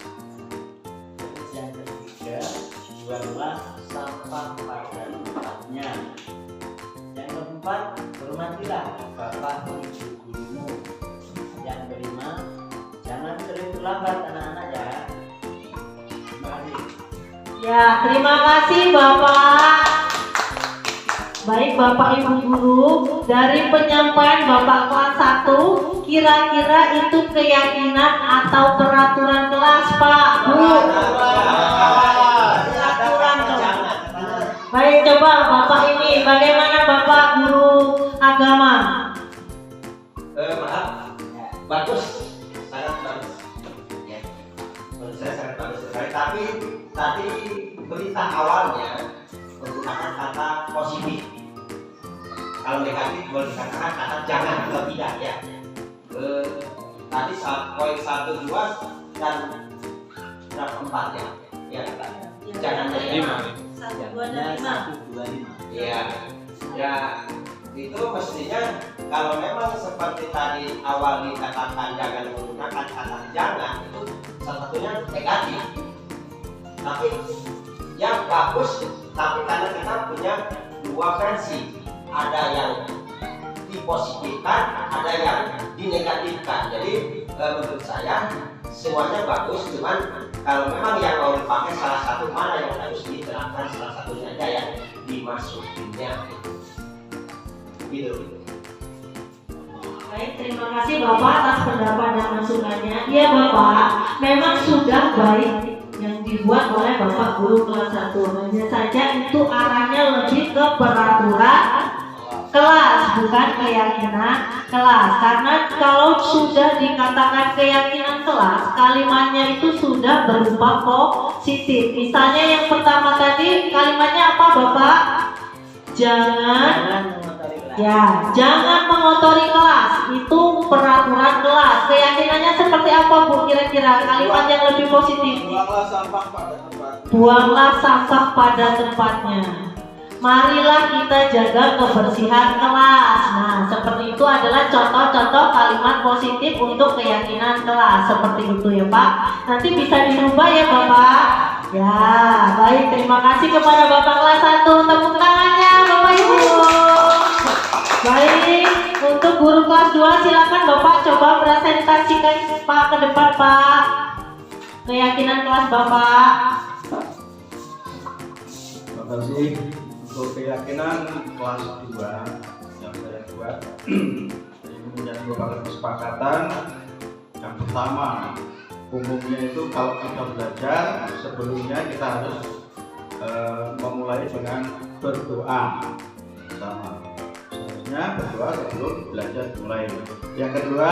Terus yang ketiga, buanglah sampah pada tempatnya. Yang keempat, hormatilah bapak ibu gurumu. Yang kelima, jangan sering terlambat anak-anak ya. Terima kasih. Ya, terima kasih Bapak. Baik Bapak Ibu Guru, dari penyampaian Bapak kelas 1, kira-kira itu keyakinan atau peraturan kelas Pak Bu? Peraturan kelas. Baik, coba Bapak ini, bagaimana Bapak Guru Agama? Maaf, bagus, sangat bagus. Ya, menurut saya sangat bagus sekali. Tapi tadi perintah awalnya menggunakan kata positif. Kalau negatif boleh dikatakan kata jangan atau tidak ya. Tadi poin 1, 2 dan 4 ya. Ya katanya. Jangan dari 1, 2, dan 5. Iya. Ya itu mestinya Kalau memang seperti tadi awal dikatakan jangan menggunakan kata jangan, itu salah satunya negatif. Tapi yang bagus, tapi karena kita punya dua versi, ada yang dipositifkan, ada yang dinegatifkan. Jadi menurut saya semuanya bagus, cuman kalau memang yang mau dipakai salah satu, mana yang harus diterapkan, salah satunya aja yang dimasukinnya. Gitu. Baik, terima kasih Bapak atas pendapat dan masukannya. Iya Bapak, memang sudah baik yang dibuat oleh Bapak Guru kelas 1. Hanya saja itu arahnya lebih ke peraturan kelas, bukan keyakinan kelas. Karena kalau sudah dikatakan keyakinan kelas, kalimatnya itu sudah berupa positif. Misalnya yang pertama tadi kalimatnya apa Bapak? Jangan mengotori kelas. Itu peraturan kelas. Keyakinannya seperti apa Bu kira-kira? Kalimat yang lebih positif. Buanglah sampah pada tempatnya. Buanglah sampah pada tempatnya. Marilah kita jaga kebersihan kelas. Nah, seperti itu adalah contoh-contoh kalimat positif untuk keyakinan kelas. Seperti itu ya Pak. Nanti bisa dirubah ya Bapak. Ya, baik. Terima kasih kepada Bapak kelas 1. Tepuk tangannya Bapak Ibu. Baik, untuk guru kelas 2 silakan Bapak coba presentasikan Pak ke depan Pak. Keyakinan kelas Bapak. Terima kasih. Untuk keyakinan kelas 2 yang saya buat, ini kemudian merupakan kesepakatan. Yang pertama, umumnya itu kalau kita belajar, sebelumnya kita harus memulai dengan berdoa sama. Berdoa sebelum belajar dimulai. Yang kedua,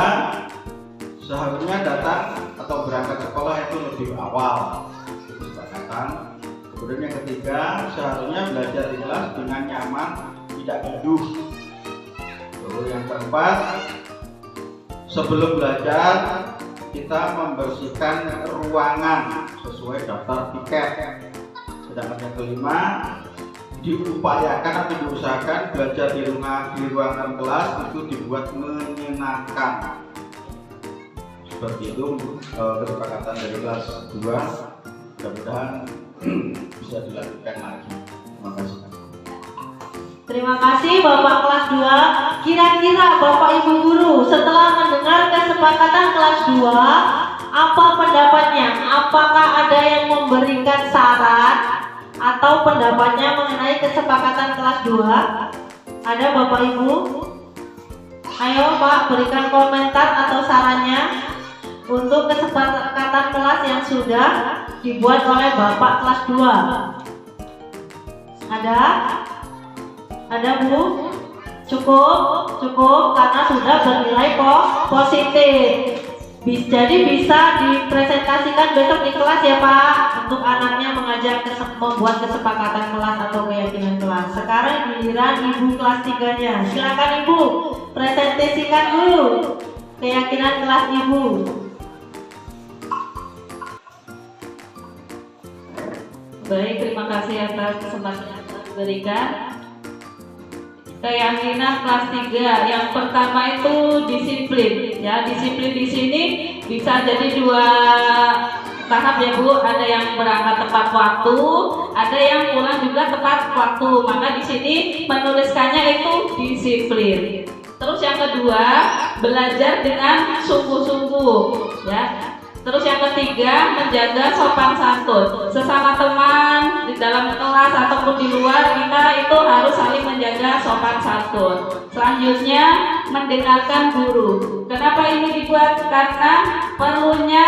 seharusnya datang atau berangkat sekolah itu lebih awal, kesepakatan. Kemudian yang ketiga, seharusnya belajar di kelas dengan nyaman, tidak gaduh. Lalu yang keempat, sebelum belajar kita membersihkan ruangan sesuai daftar tiket. Sedangkan yang kelima, diupayakan atau diusahakan belajar di ruangan kelas itu dibuat menyenangkan. Seperti itu kesepakatan dari kelas 2. Mudah-mudahan bisa dilakukan lagi. Terima kasih. Terima kasih Bapak kelas 2. Kira-kira Bapak Ibu guru setelah mendengar kesepakatan kelas 2, apa pendapatnya? Apakah ada yang memberikan saran atau pendapatnya mengenai kesepakatan kelas 2? Ada Bapak Ibu? Ayo Pak, berikan komentar atau sarannya untuk kesepakatan kelas yang sudah dibuat oleh Bapak kelas 2. Ada? Ada Bu? Cukup karena sudah bernilai positif. Jadi bisa dipresentasikan besok di kelas ya Pak, untuk anaknya membuat kesepakatan kelas atau keyakinan kelas. Sekarang giliran Ibu kelas 3-nya. Silakan Ibu, presentasikan dulu keyakinan kelas Ibu. Baik, terima kasih atas kesempatan yang diberikan. Keyakinan kelas 3 yang pertama itu disiplin. Ya, disiplin di sini bisa jadi dua tahap ya Bu. Ada yang berangkat tepat waktu, ada yang pulang juga tepat waktu. Maka di sini menuliskannya itu disiplin. Terus yang kedua, belajar dengan sungguh-sungguh. Ya. Terus yang ketiga, menjaga sopan santun. Sesama teman di dalam kelas ataupun di luar, kita itu harus saling menjaga sopan santun. Selanjutnya, mendengarkan guru. Kenapa ini dibuat? Karena perlunya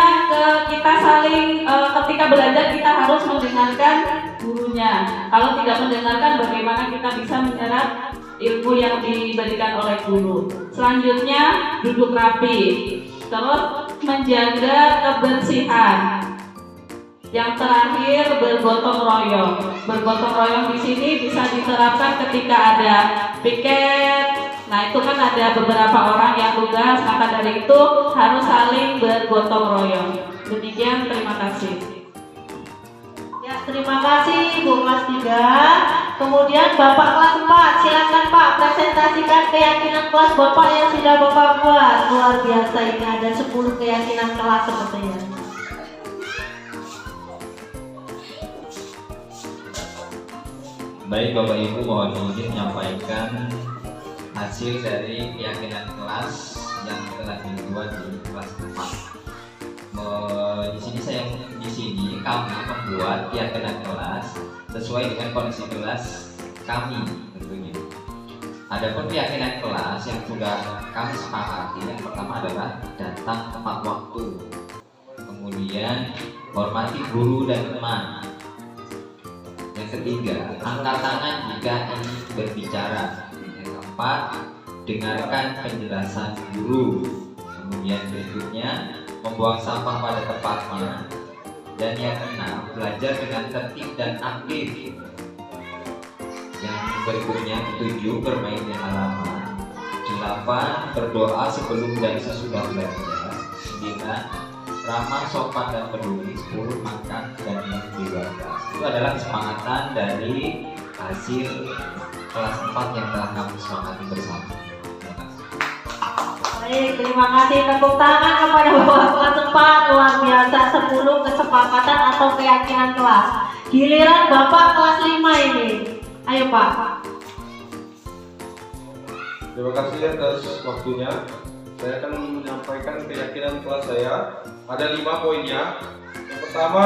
kita saling ketika belajar kita harus mendengarkan gurunya. Kalau tidak mendengarkan, bagaimana kita bisa menyerap ilmu yang diberikan oleh guru. Selanjutnya, duduk rapi. Terus menjaga kebersihan. Yang terakhir, bergotong royong. Bergotong royong di sini bisa diterapkan ketika ada piket. Nah, itu kan ada beberapa orang yang tugas, maka dari itu harus saling bergotong royong. Demikian, terima kasih. Ya, terima kasih Ibu kelas 3. Kemudian Bapak kelas 4, silakan Pak presentasikan keyakinan kelas Bapak yang sudah Bapak buat. Luar biasa, ini ada 10 keyakinan kelas sepertinya. Baik Bapak Ibu, mohon izin menyampaikan hasil dari keyakinan kelas yang telah dibuat di kelas 4. Di sini kami membuat keyakinan kelas sesuai dengan kondisi kelas kami tentunya. Adapun keyakinan kelas yang sudah kami sepakati, yang pertama adalah datang tepat waktu, kemudian hormati guru dan teman. Yang ketiga, angkat tangan jika ingin berbicara. Yang keempat, dengarkan penjelasan guru. Kemudian berikutnya, membuang sampah pada tempatnya. Dan yang keenam, belajar dengan tertib dan aktif. Yang berikutnya, 7, bermain di halaman. 8, berdoa sebelum dan sesudah belajar. 9, ramah, sopan dan peduli. 10, makan dan minum bebas. Itu adalah kesepakatan dari hasil kelas 4 yang telah kami sepakati bersama. Baik, terima kasih. Tepuk tangan kepada Bapak kelas 4. Luar biasa, 10 kesepakatan atau keyakinan kelas. Giliran Bapak kelas 5 ini. Ayo Pak. Terima kasih atas waktunya. Saya akan menyampaikan keyakinan kelas saya. Ada 5 poinnya. Yang pertama,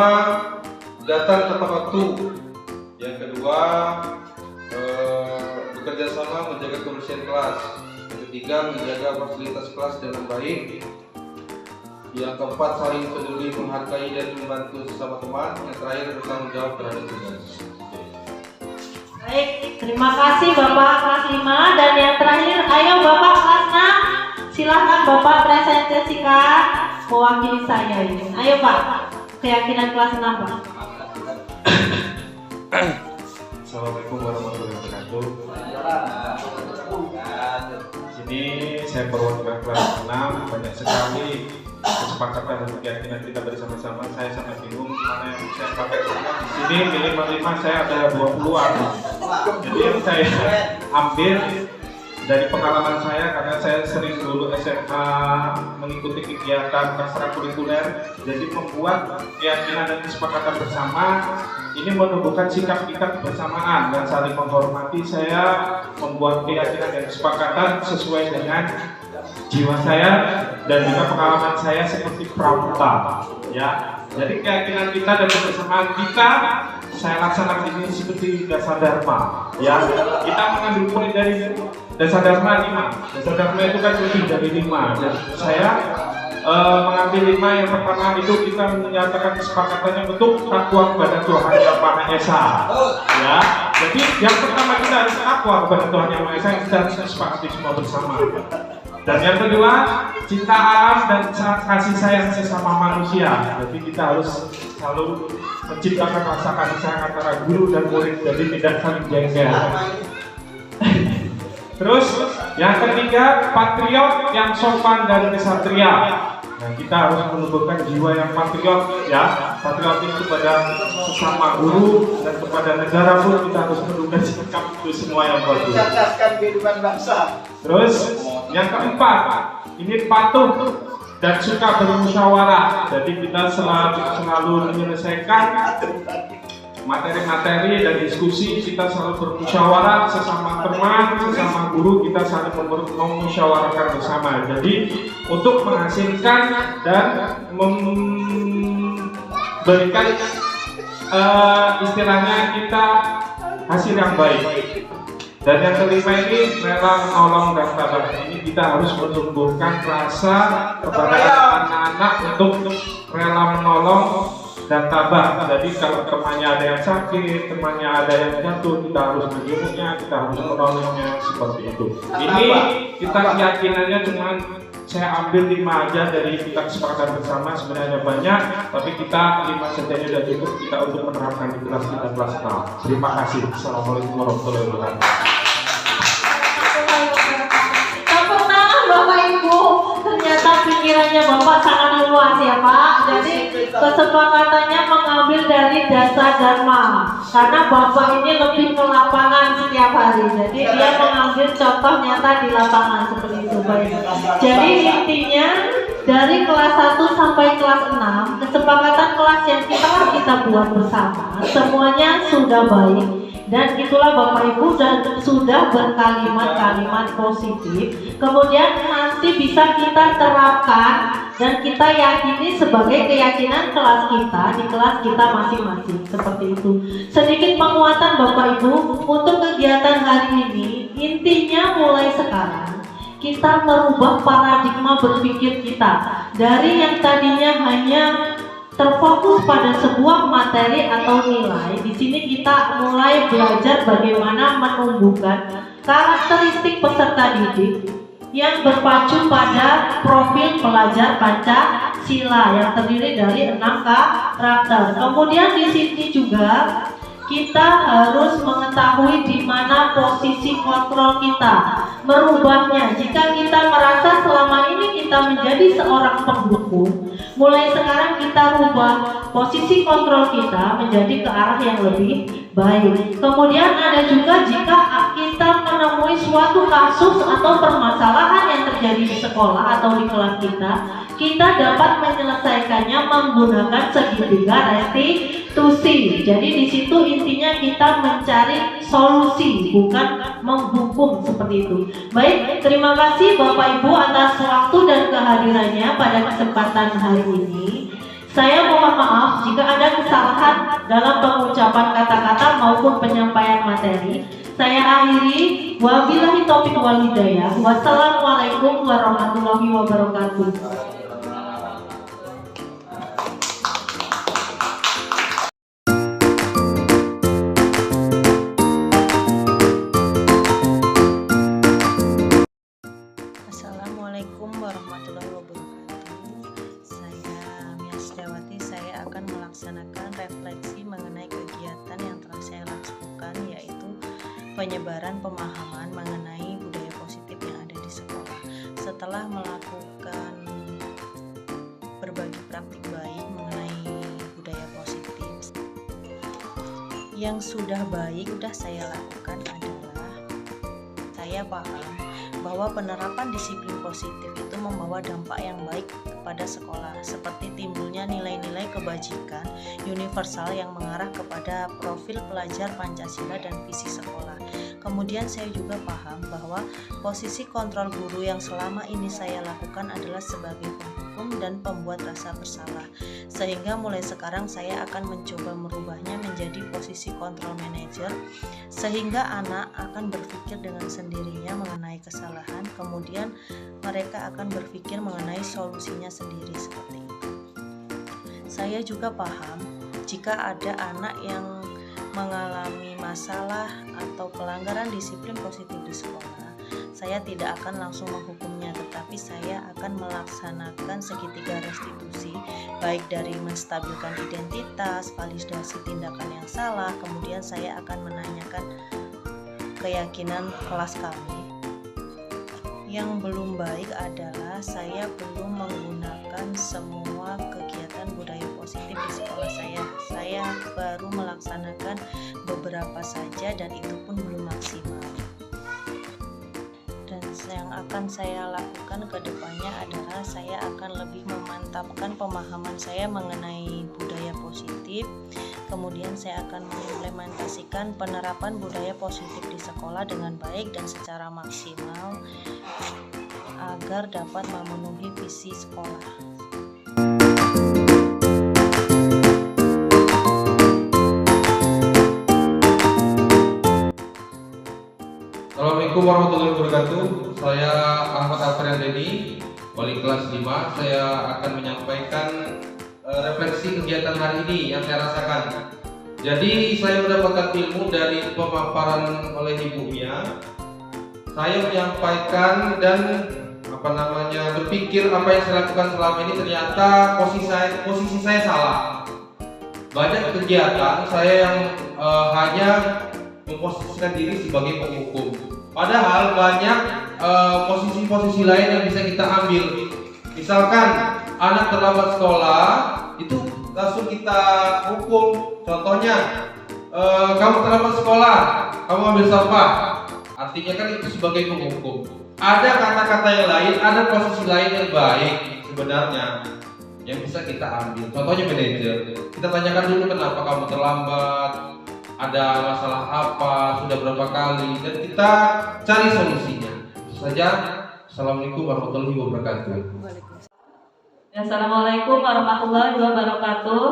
datang tepat waktu. Yang kedua, bekerja sama menjaga kebersihan kelas. Yang ketiga, menjaga fasilitas kelas dengan baik. Yang keempat, saling peduli, menghargai dan membantu sesama teman. Yang terakhir, bertanggung jawab terhadap tugas. Baik, terima kasih Bapak kelas 5. Dan yang terakhir, ayo Bapak kelas 6. Silahkan Bapak presentasikan mewakili saya ini. Ayo Pak, keyakinan kelas 6 Pak. Assalamualaikum warahmatullahi wabarakatuh. Di sini saya perwakilan kelas 6. Banyak sekali kesepakatan dan keyakinan kita bersama-sama. Saya sangat bingung mana yang saya pakai. Di sini minimal 5, saya ada 20-an. Jadi yang saya ambil dari pengalaman saya, karena saya sering dulu SMA mengikuti kegiatan ekstrakurikuler, jadi membuat keyakinan dan kesepakatan bersama ini menumbuhkan sikap kita kebersamaan dan saling menghormati. Saya membuat keyakinan dan kesepakatan sesuai dengan jiwa saya dan juga pengalaman saya seperti pramuka, ya. Jadi keyakinan kita dan kebersamaan kita saya laksanakan ini seperti dasar dharma, ya. Kita mengambil poin dari dasar dharma 5. Dasar dharma itu kan lebih dari 5. Dan saya mengambil 5. Yang pertama itu kita menyatakan kesepakatannya untuk takwa kepada Tuhan Yang Maha Esa, ya. Jadi yang pertama kita harus takwa kepada Tuhan Yang Maha Esa, kita harus sepakati semua bersama. Dan yang kedua, cinta alam dan kasih sayang sesama manusia. Jadi kita harus selalu menciptakan rasa kasih sayang antara guru dan murid, jadi tidak saling jengkel. Terus yang ketiga, patriot yang sopan dan kesatria. Nah, kita harus menumbuhkan jiwa yang patriot, ya. Patriot itu kepada sesama guru dan kepada negara pun kita harus menumbuhkan sikap itu semua yang bagus. Mencerdaskan kehidupan bangsa. Terus yang keempat, ini patuh dan suka bermusyawarah. Jadi kita selalu menyelesaikan materi-materi dan diskusi, kita selalu bermusyawarah sesama teman, sesama guru, kita saling memusyawarahkan bersama. Jadi untuk menghasilkan dan memberikan istilahnya kita hasil yang baik. Dan yang kelima ini rela menolong dan tabah. Ini kita harus menumbuhkan rasa kepada anak-anak untuk rela menolong dan tabah. Jadi kalau temannya ada yang sakit, temannya ada yang jatuh, kita harus menjenguknya, kita harus menolongnya, seperti itu. Ini kita keyakinannya cuma saya ambil 5 aja dari kita kesepakatan bersama, sebenarnya banyak, tapi kita 5 saja sudah cukup kita untuk menerapkan di kelas kita kelas 6. Terima kasih. Assalamualaikum warahmatullahi wabarakatuh. Tepuk tangan Bapak Ibu. Ternyata pikirannya Bapak sangat luas ya Pak. Jadi kesepakatannya mengambil dari Dasa Dharma karena Bapak ini lebih ke lapangan setiap hari. Jadi dia mengambil contoh nyata di lapangan seperti itu. Baik. Jadi intinya dari kelas 1 sampai kelas 6 kesepakatan kelas yang kita buat bersama semuanya sudah baik. Dan itulah Bapak Ibu dan sudah berkalimat-kalimat positif. Kemudian nanti bisa kita terapkan dan kita yakini sebagai keyakinan kelas kita di kelas kita masing-masing. Seperti itu. Sedikit penguatan Bapak Ibu untuk kegiatan hari ini. Intinya mulai sekarang kita merubah paradigma berpikir kita dari yang tadinya hanya terfokus pada sebuah materi atau nilai. Di sini kita mulai belajar bagaimana menumbuhkan karakteristik peserta didik yang berpacu pada profil pelajar Pancasila yang terdiri dari 6 karakter. Kemudian di sini juga kita harus mengetahui di mana posisi kontrol kita, merubahnya. Jika kita merasa selama ini kita menjadi seorang pendukung, mulai sekarang kita rubah posisi kontrol kita menjadi ke arah yang lebih baik. Kemudian ada juga jika kita menemui suatu kasus atau permasalahan yang terjadi di sekolah atau di kelas kita dapat menyelesaikannya menggunakan segitiga restitusi. Jadi di situ intinya kita mencari solusi, bukan menghukum seperti itu. Baik, terima kasih Bapak Ibu atas waktu dan kehadirannya pada kesempatan hari ini. Saya mohon maaf jika ada kesalahan dalam pengucapan kata-kata maupun penyampaian materi. Saya akhiri, wabillahi taufiq wal hidayah. Wassalamualaikum warahmatullahi wabarakatuh. Assalamualaikum warahmatullahi wabarakatuh. Saya Mia Setiawati. Saya akan melaksanakan refleksi mengenai kegiatan yang telah saya lakukan, yaitu penyebaran pemahaman mengenai budaya positif yang ada di sekolah. Setelah melakukan berbagi praktik baik mengenai budaya positif, yang sudah baik sudah saya lakukan adalah saya paham bahwa penerapan disiplin positif itu membawa dampak yang baik kepada sekolah, seperti timbulnya nilai-nilai kebajikan universal yang mengarah kepada profil pelajar Pancasila dan visi sekolah. Kemudian saya juga paham bahwa posisi kontrol guru yang selama ini saya lakukan adalah sebagai penghukum dan pembuat rasa bersalah, sehingga mulai sekarang saya akan mencoba merubahnya menjadi posisi kontrol manager, sehingga anak akan berpikir dengan sendirinya mengenai kesalahan, kemudian mereka akan berpikir mengenai solusinya sendiri seperti itu. Saya juga paham jika ada anak yang mengalami masalah atau pelanggaran disiplin positif di sekolah, saya tidak akan langsung menghukumnya, tetapi saya akan melaksanakan segitiga restitusi, baik dari menstabilkan identitas, validasi tindakan yang salah, kemudian saya akan menanyakan keyakinan kelas kami. Yang belum baik adalah saya belum menggunakan semua kegiatan budaya positif di sekolah saya. Saya baru melaksanakan beberapa saja dan itu pun belum maksimal. Dan yang akan saya lakukan ke depannya adalah saya akan lebih memantapkan pemahaman saya mengenai budaya positif. Kemudian saya akan mengimplementasikan penerapan budaya positif di sekolah dengan baik dan secara maksimal agar dapat memenuhi visi sekolah. Assalamualaikum warahmatullahi wabarakatuh. Saya Ahmad Alfred Deni, wali kelas 5. Saya akan menyampaikan refleksi kegiatan hari ini yang saya rasakan. Jadi saya mendapatkan ilmu dari pemaparan oleh Ibu Mia. Saya menyampaikan dan berpikir apa yang saya lakukan selama ini ternyata posisi saya salah. Banyak kegiatan saya yang hanya memposisikan diri sebagai penghukum. Padahal banyak posisi-posisi lain yang bisa kita ambil. Misalkan anak terlambat sekolah itu langsung kita hukum. Contohnya, kamu terlambat sekolah, kamu ambil sampah. Artinya kan itu sebagai penghukum. Ada kata-kata yang lain, ada posisi lain yang baik sebenarnya yang bisa kita ambil. Contohnya manajer, kita tanyakan dulu kenapa kamu terlambat, ada masalah apa, sudah berapa kali, dan kita cari solusinya. Itu saja. Assalamualaikum warahmatullahi wabarakatuh. Assalamualaikum warahmatullahi wabarakatuh.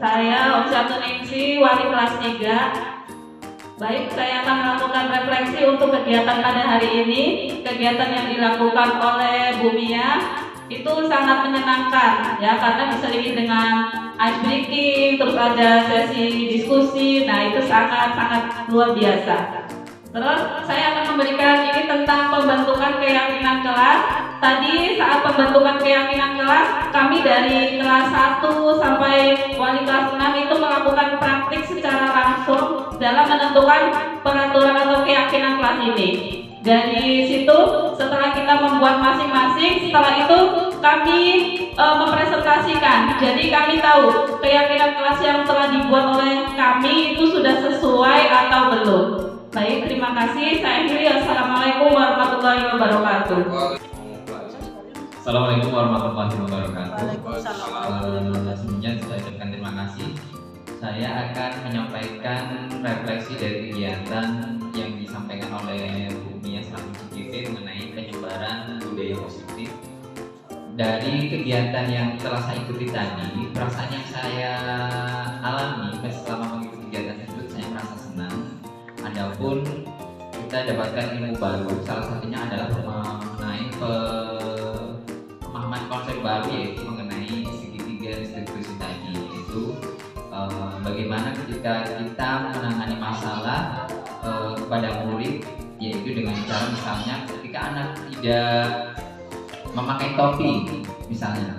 Saya Omsyatu Ningsi, wali kelas 3. Baik, saya akan melakukan refleksi untuk kegiatan pada hari ini. Kegiatan yang dilakukan oleh Bu Mia itu sangat menyenangkan ya, karena diselingi dengan ice breaking, terus ada sesi diskusi. Nah, itu sangat luar biasa. Terus saya akan memberikan ini tentang pembentukan keyakinan kelas. Tadi saat pembentukan keyakinan kelas, kami dari kelas 1 sampai wali kelas 6 itu melakukan praktik secara langsung dalam menentukan peraturan atau keyakinan kelas ini. Dari situ setelah kita membuat masing-masing, setelah itu kami mempresentasikan. Jadi kami tahu keyakinan kelas yang telah dibuat oleh kami itu sudah sesuai atau belum. Baik, terima kasih. Saya akhiri. Assalamualaikum warahmatullahi wabarakatuh. Assalamualaikum warahmatullahi wabarakatuh. Sebelumnya saya ucapkan terima kasih. Saya akan menyampaikan refleksi dari kegiatan yang disampaikan oleh Bu Mia selaku CGV mengenai penyebaran budaya positif. Dari kegiatan yang telah saya ikuti tadi, perasaan yang saya alami selama mengikuti kegiatan tersebut, saya merasa senang. Adapun kita dapatkan ilmu baru, salah satunya adalah mengenai pemahaman konsep baru, yaitu mengenai segitiga restitusi tadi, yaitu bagaimana ketika kita menangani masalah kepada murid, yaitu dengan cara misalnya ketika anak tidak memakai topi misalnya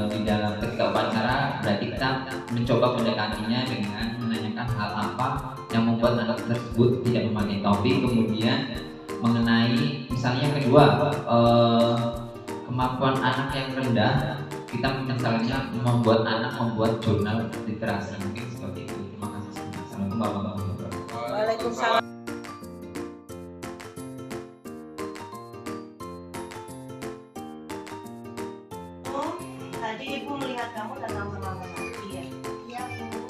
di dalam ketika upacara, berarti kita mencoba mendekatinya dengan menanyakan hal apa yang membuat anak tersebut tidak memakai topi. Kemudian mengenai misalnya yang kedua, kemampuan anak yang rendah, kita misalnya membuat anak membuat jurnal literasi, mungkin seperti itu. Terima kasih. Assalamualaikum warahmatullahi wabarakatuh. Waalaikumsalam. Tadi Ibu melihat kamu datang terlambat lagi ya? Iya, Bu.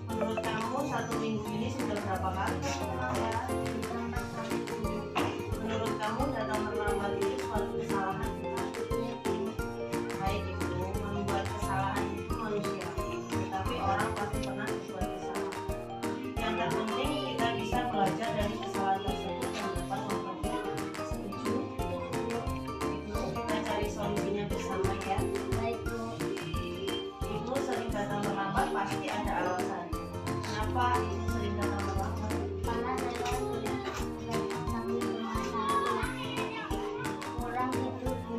Menurut kamu 1 minggu ini sudah berapa kali kamu terlambat? Ditambah kali Bu. Menurut kamu datang terlambat itu suatu kesalahan bukan? Iya, Bu. Baik Ibu, membuat kesalahan itu manusiawi, tetapi orang pasti pernah membuat kesalahan. Yang terpenting kita bisa belajar dari kesalahan tersebut dan dapat memperbaiki. Setuju? Kita cari solusinya bersama ya. Baik, Bu. Ibu sering datang terlambat pasti ada alasannya. Kenapa Ibu sering datang terlambat? Karena saya sering sambil bermasalah. Kurang tidur, Bu.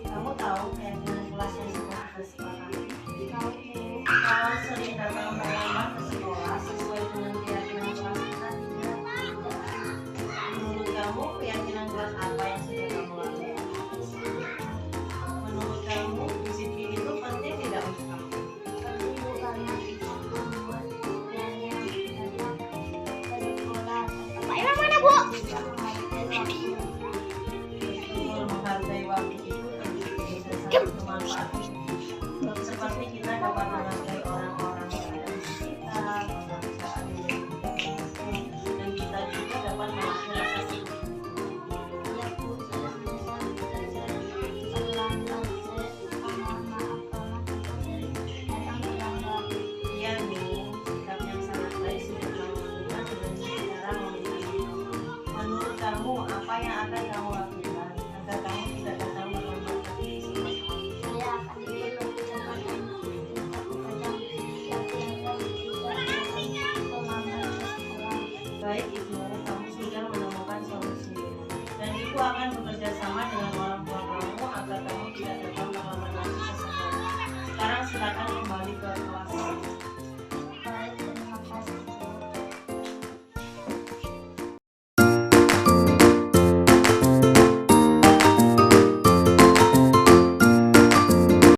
Kamu tahu keyakinan kelas yang sudah kita sepakati? Tahu, Bu. Kalau sering datang terlambat ke sekolah sesuai dengan keyakinan kelas kita tidak. Menurut kamu keyakinan kelas apa yang sudah kamu lakukan? Menurut kamu disiplin itu penting tidak untuk kamu? Penting, Bu, karena bisa membuat budaya dari sekolah. Pak Ira mana, Bu? Bisa menghargai waktu. Betul, menghargai waktu itu tentu bisa sangat bermanfaat. Seperti kita dapat menghargai orang-orang yang ada di sekitar, pekerjaan yang kita lakukan, dan kita juga dapat melatih rasa syukur. Ya, Bu, saya bisa belajar terlambat. Saya mohon maaf kalau saya datang terlambat. Iya Bu, sikap yang sangat baik sudah kamu lakukan dengan cara meminta maaf. Menurut kamu apa yang akan kamu